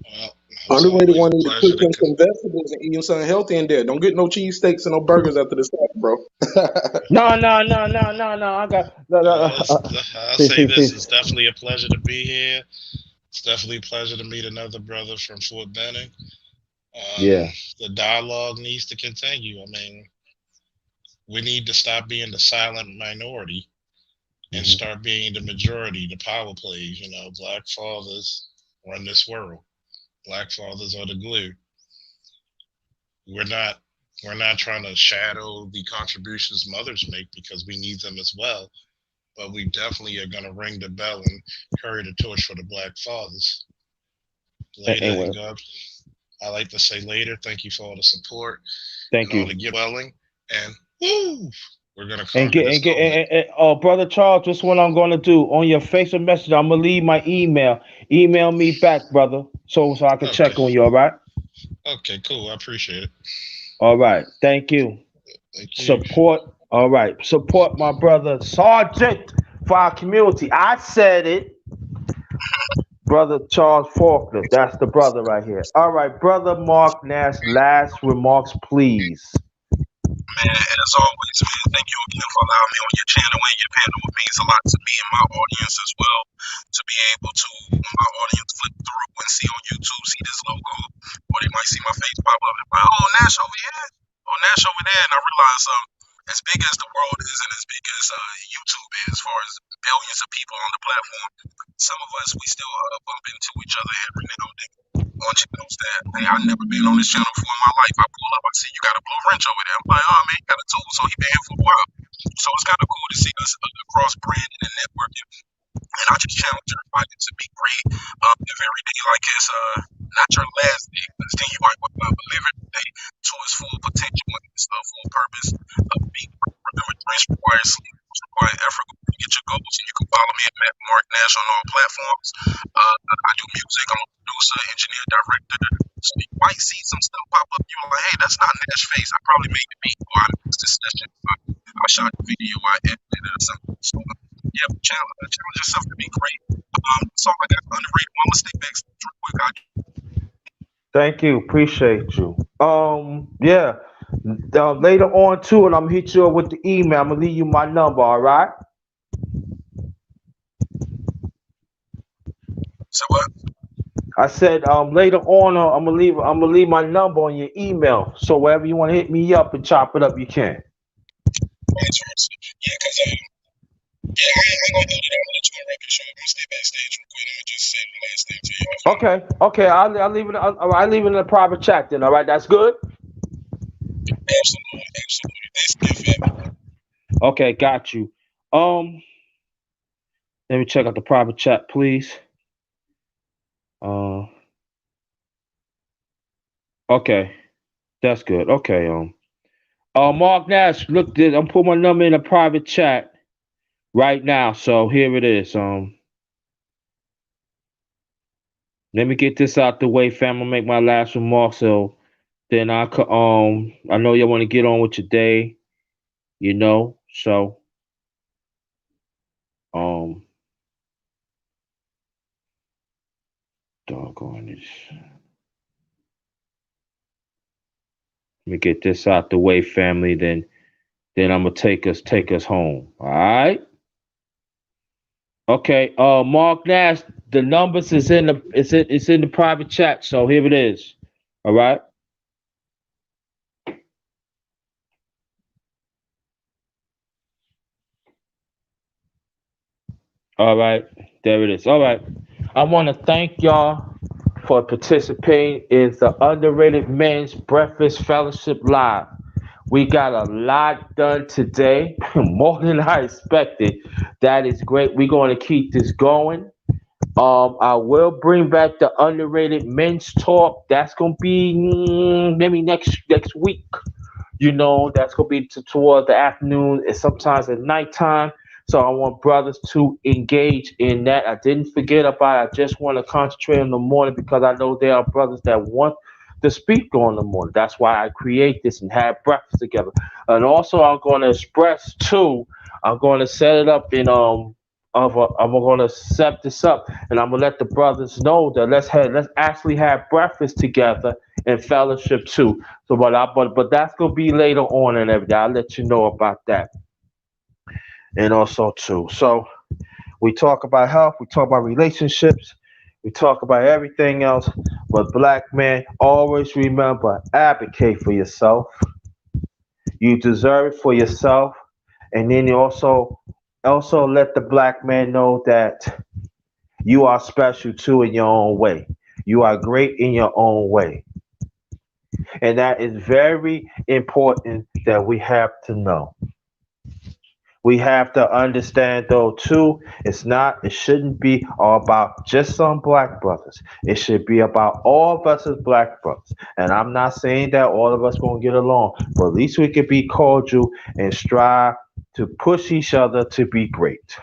Well, it's Underrated always one a need to pleasure cook to him some vegetables and eat him something healthy in there. Don't get no cheesesteaks and no burgers after this stuff, bro. No, no, no, no, no, no. I got no, no, I'll see, say see, this: see. it's definitely a pleasure to be here. It's definitely a pleasure to meet another brother from Fort Benning. Yeah. The dialogue needs to continue. I mean, we need to stop being the silent minority and Hmm. start being the majority, the power plays. Black fathers run this world. Black fathers are the glue. We're not. We're not trying to shadow the contributions mothers make because we need them as well. But we definitely are going to ring the bell and carry the torch for the black fathers later. And Anyway, God, I like to say later, thank you for all the support and thank all you. the welling. And woo, we're going to And conquer get this and get COVID. oh, brother Charles, this is what I'm gonna do on your Facebook message. I'm gonna leave my email. Email me back, brother, so I can Okay. check on you. All right. Okay, cool. I appreciate it. All right. Thank you. Thank you. Support. All right. Support my brother Sergeant for our community. I said it, brother Charles Faulkner. That's the brother right here. All right, brother Mark Nash. Last remarks, please. Man, and as always, man, thank you again for allowing me on your channel and your panel. It means a lot to me and my audience as well to be able to, when my audience flip through and see on YouTube, see this logo, or they might see my face pop up and like, oh, Nash over here, oh, Nash over there, and I realize as big as the world is and as big as YouTube is, as far as billions of people on the platform, some of us we still bump into each other every now and then on channels that, hey, I've never been on this channel before in my life. I pull up, I see you got a blue wrench over there. I'm like, oh man, you got a tool, so he been here for a while. So it's kind of cool to see us across branding and networking. And I just challenge everybody to be great, live every day like it's not your last day, because then you might want to live every day to its full potential and its full purpose. Being great. Remember, dreams require sleep, dreams require effort. Go get your goals, and you can follow me at Mark Nash on all platforms. I do music. I'm a producer, engineer, director. So you might see some stuff pop up. You're like, hey, that's not Nash face. I probably made the beat, or I mixed this session. I shot the video, I edited it or something. So yeah, challenge yourself to be great. That's all I got. Underrated. One mistake backstage real quick. Thank you. Appreciate you. Yeah. Later on too, and I'm gonna hit you up with the email. I'm gonna leave you my number. All right. So what? I said later on, I'm gonna leave my number on your email. So wherever you want to hit me up and chop it up, you can. Vice versa. Yeah, because yeah, I ain't gonna hold it. I'm gonna let you on record. Show. I'm gonna stay backstage real quick. I'm gonna just say the last thing to you off mic. Okay. Okay. I'll leave it. I leave it in a private chat then. All right. That's good. Absolutely, absolutely. Thanks again for having me. Okay. Got you. Um. Let me check out the private chat, please. Uh. Okay. That's good. Okay. Mark Nash, look, I'm putting my number in a private chat right now. So here it is. Let me get this out the way, fam. I'll make my last remark. So then I could, I know y'all want to get on with your day, you know. So, um, doggone it. Let me get this out the way, family. Then I'm gonna take us home. All right. Okay. Mark Nash, the numbers is in the it's in the private chat. So here it is. All right. All right, there it is. All right. I want to thank y'all for participating in the Underrated Men's Breakfast Fellowship Live. We got a lot done today, more than I expected. That is great. We're going to keep this going. I will bring back the Underrated Men's Talk. That's going to be maybe next week. You know, that's gonna be toward the afternoon and sometimes at nighttime. So I want brothers to engage in that. I didn't forget about it. I just want to concentrate on the morning because I know there are brothers that want to speak on the morning. That's why I create this and have breakfast together. And also I'm gonna express too, I'm gonna set it up in I'm gonna set this up and I'm gonna let the brothers know that let's actually have breakfast together and fellowship too. So, but that's gonna be later on and everything. I'll let you know about that, and also too. So we talk about health, we talk about relationships, we talk about everything else. But black man, always remember, advocate for yourself. You deserve it for yourself, and then you also let the black man know that you are special too in your own way. You are great in your own way. And that is very important that we have to know. We have to understand though too, it shouldn't be all about just some black brothers. It should be about all of us as black brothers. And I'm not saying that all of us gonna get along, but at least we could be cordial and strive to push each other to be great.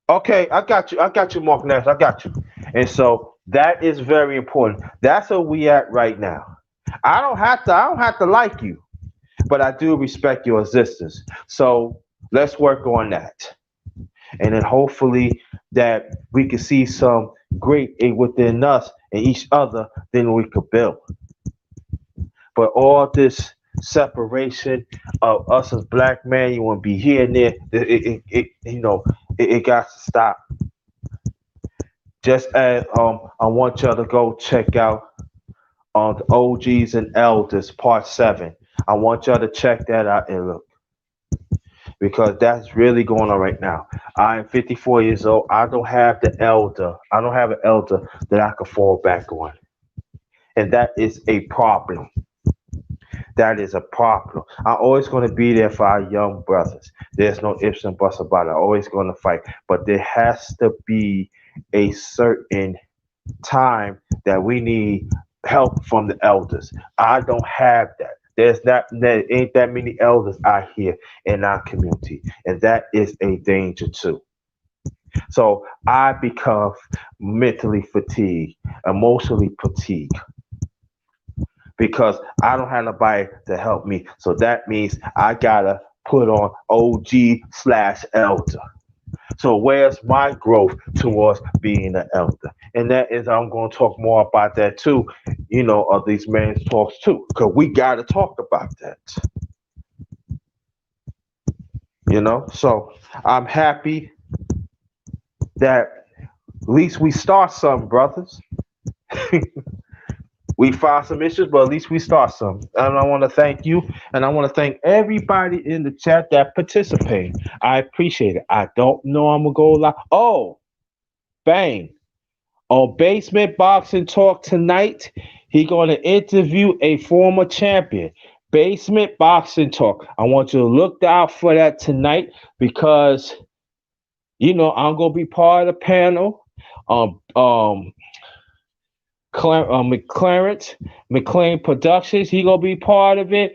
Okay, I got you, Mark Nash. I got you. And so that is very important. That's where we at right now. I don't have to like you, but I do respect your existence. So let's work on that. And then hopefully that we can see some great within us and each other, then we could build. But all this separation of us as black men, you want to be here and there, it got to stop. Just as I want y'all to go check out the OGs and Elders Part 7. I want y'all to check that out and look because that's really going on right now. I am 54 years old. I don't have the elder. I don't have an elder that I can fall back on. And that is a problem. That is a problem. I'm always going to be there for our young brothers. There's no ifs and buts about it. I'm always going to fight. But there has to be a certain time that we need help from the elders. I don't have that. There ain't that many elders out here in our community, and that is a danger too. So I become mentally fatigued, emotionally fatigued because I don't have nobody to help me. So that means I gotta put on OG/elder. So where's my growth towards being an elder? And that is I'm going to talk more about that too, of these men's talks too, because we got to talk about that. So I'm happy that at least we start some, brothers. We found some issues, but at least we start some. And I want to thank you, and I want to thank everybody in the chat that participated. I appreciate it. I don't know I'm gonna go live. Oh, bang! On Basement Boxing Talk tonight, he gonna interview a former champion. Basement Boxing Talk. I want you to look out for that tonight because I'm gonna be part of the panel. Um, um, McLaren Productions. He gonna be part of it.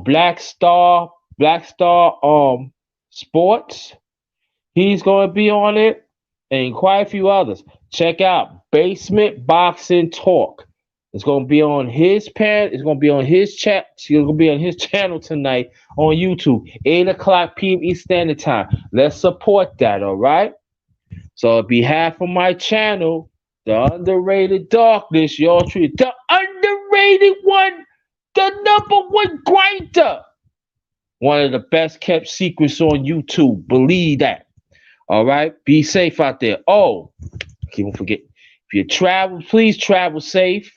Black Star Sports. He's gonna be on it, and quite a few others. Check out Basement Boxing Talk. It's gonna be on his pan. It's gonna be on his chat. It's gonna be on his channel tonight on YouTube, 8 o'clock p.m. East Standard Time. Let's support that, all right? So, on behalf of my channel, the underrated darkness, y'all treat the underrated one, the number one grinder, one of the best kept secrets on YouTube. Believe that. All right. Be safe out there. Oh, keep on forget. If you travel, please travel safe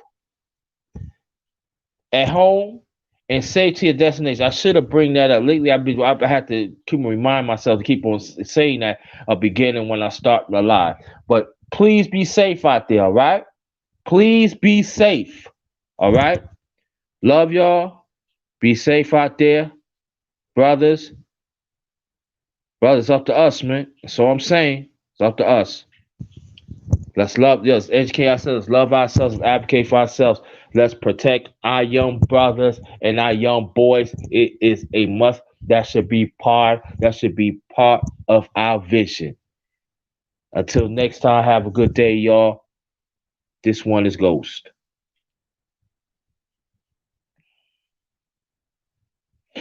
at home and safe to your destination. I should have bring that up. Lately, I had to keep remind myself to keep on saying that beginning when I start the live. But please be safe out there, all right? Please be safe, all right? Love y'all. Be safe out there, brothers. Brothers, it's up to us, man. That's all I'm saying. It's up to us. Let's educate ourselves, love ourselves, advocate for ourselves. Let's protect our young brothers and our young boys. It is a must. That should be part of our vision. Until next time, have a good day, y'all. This one is Ghost.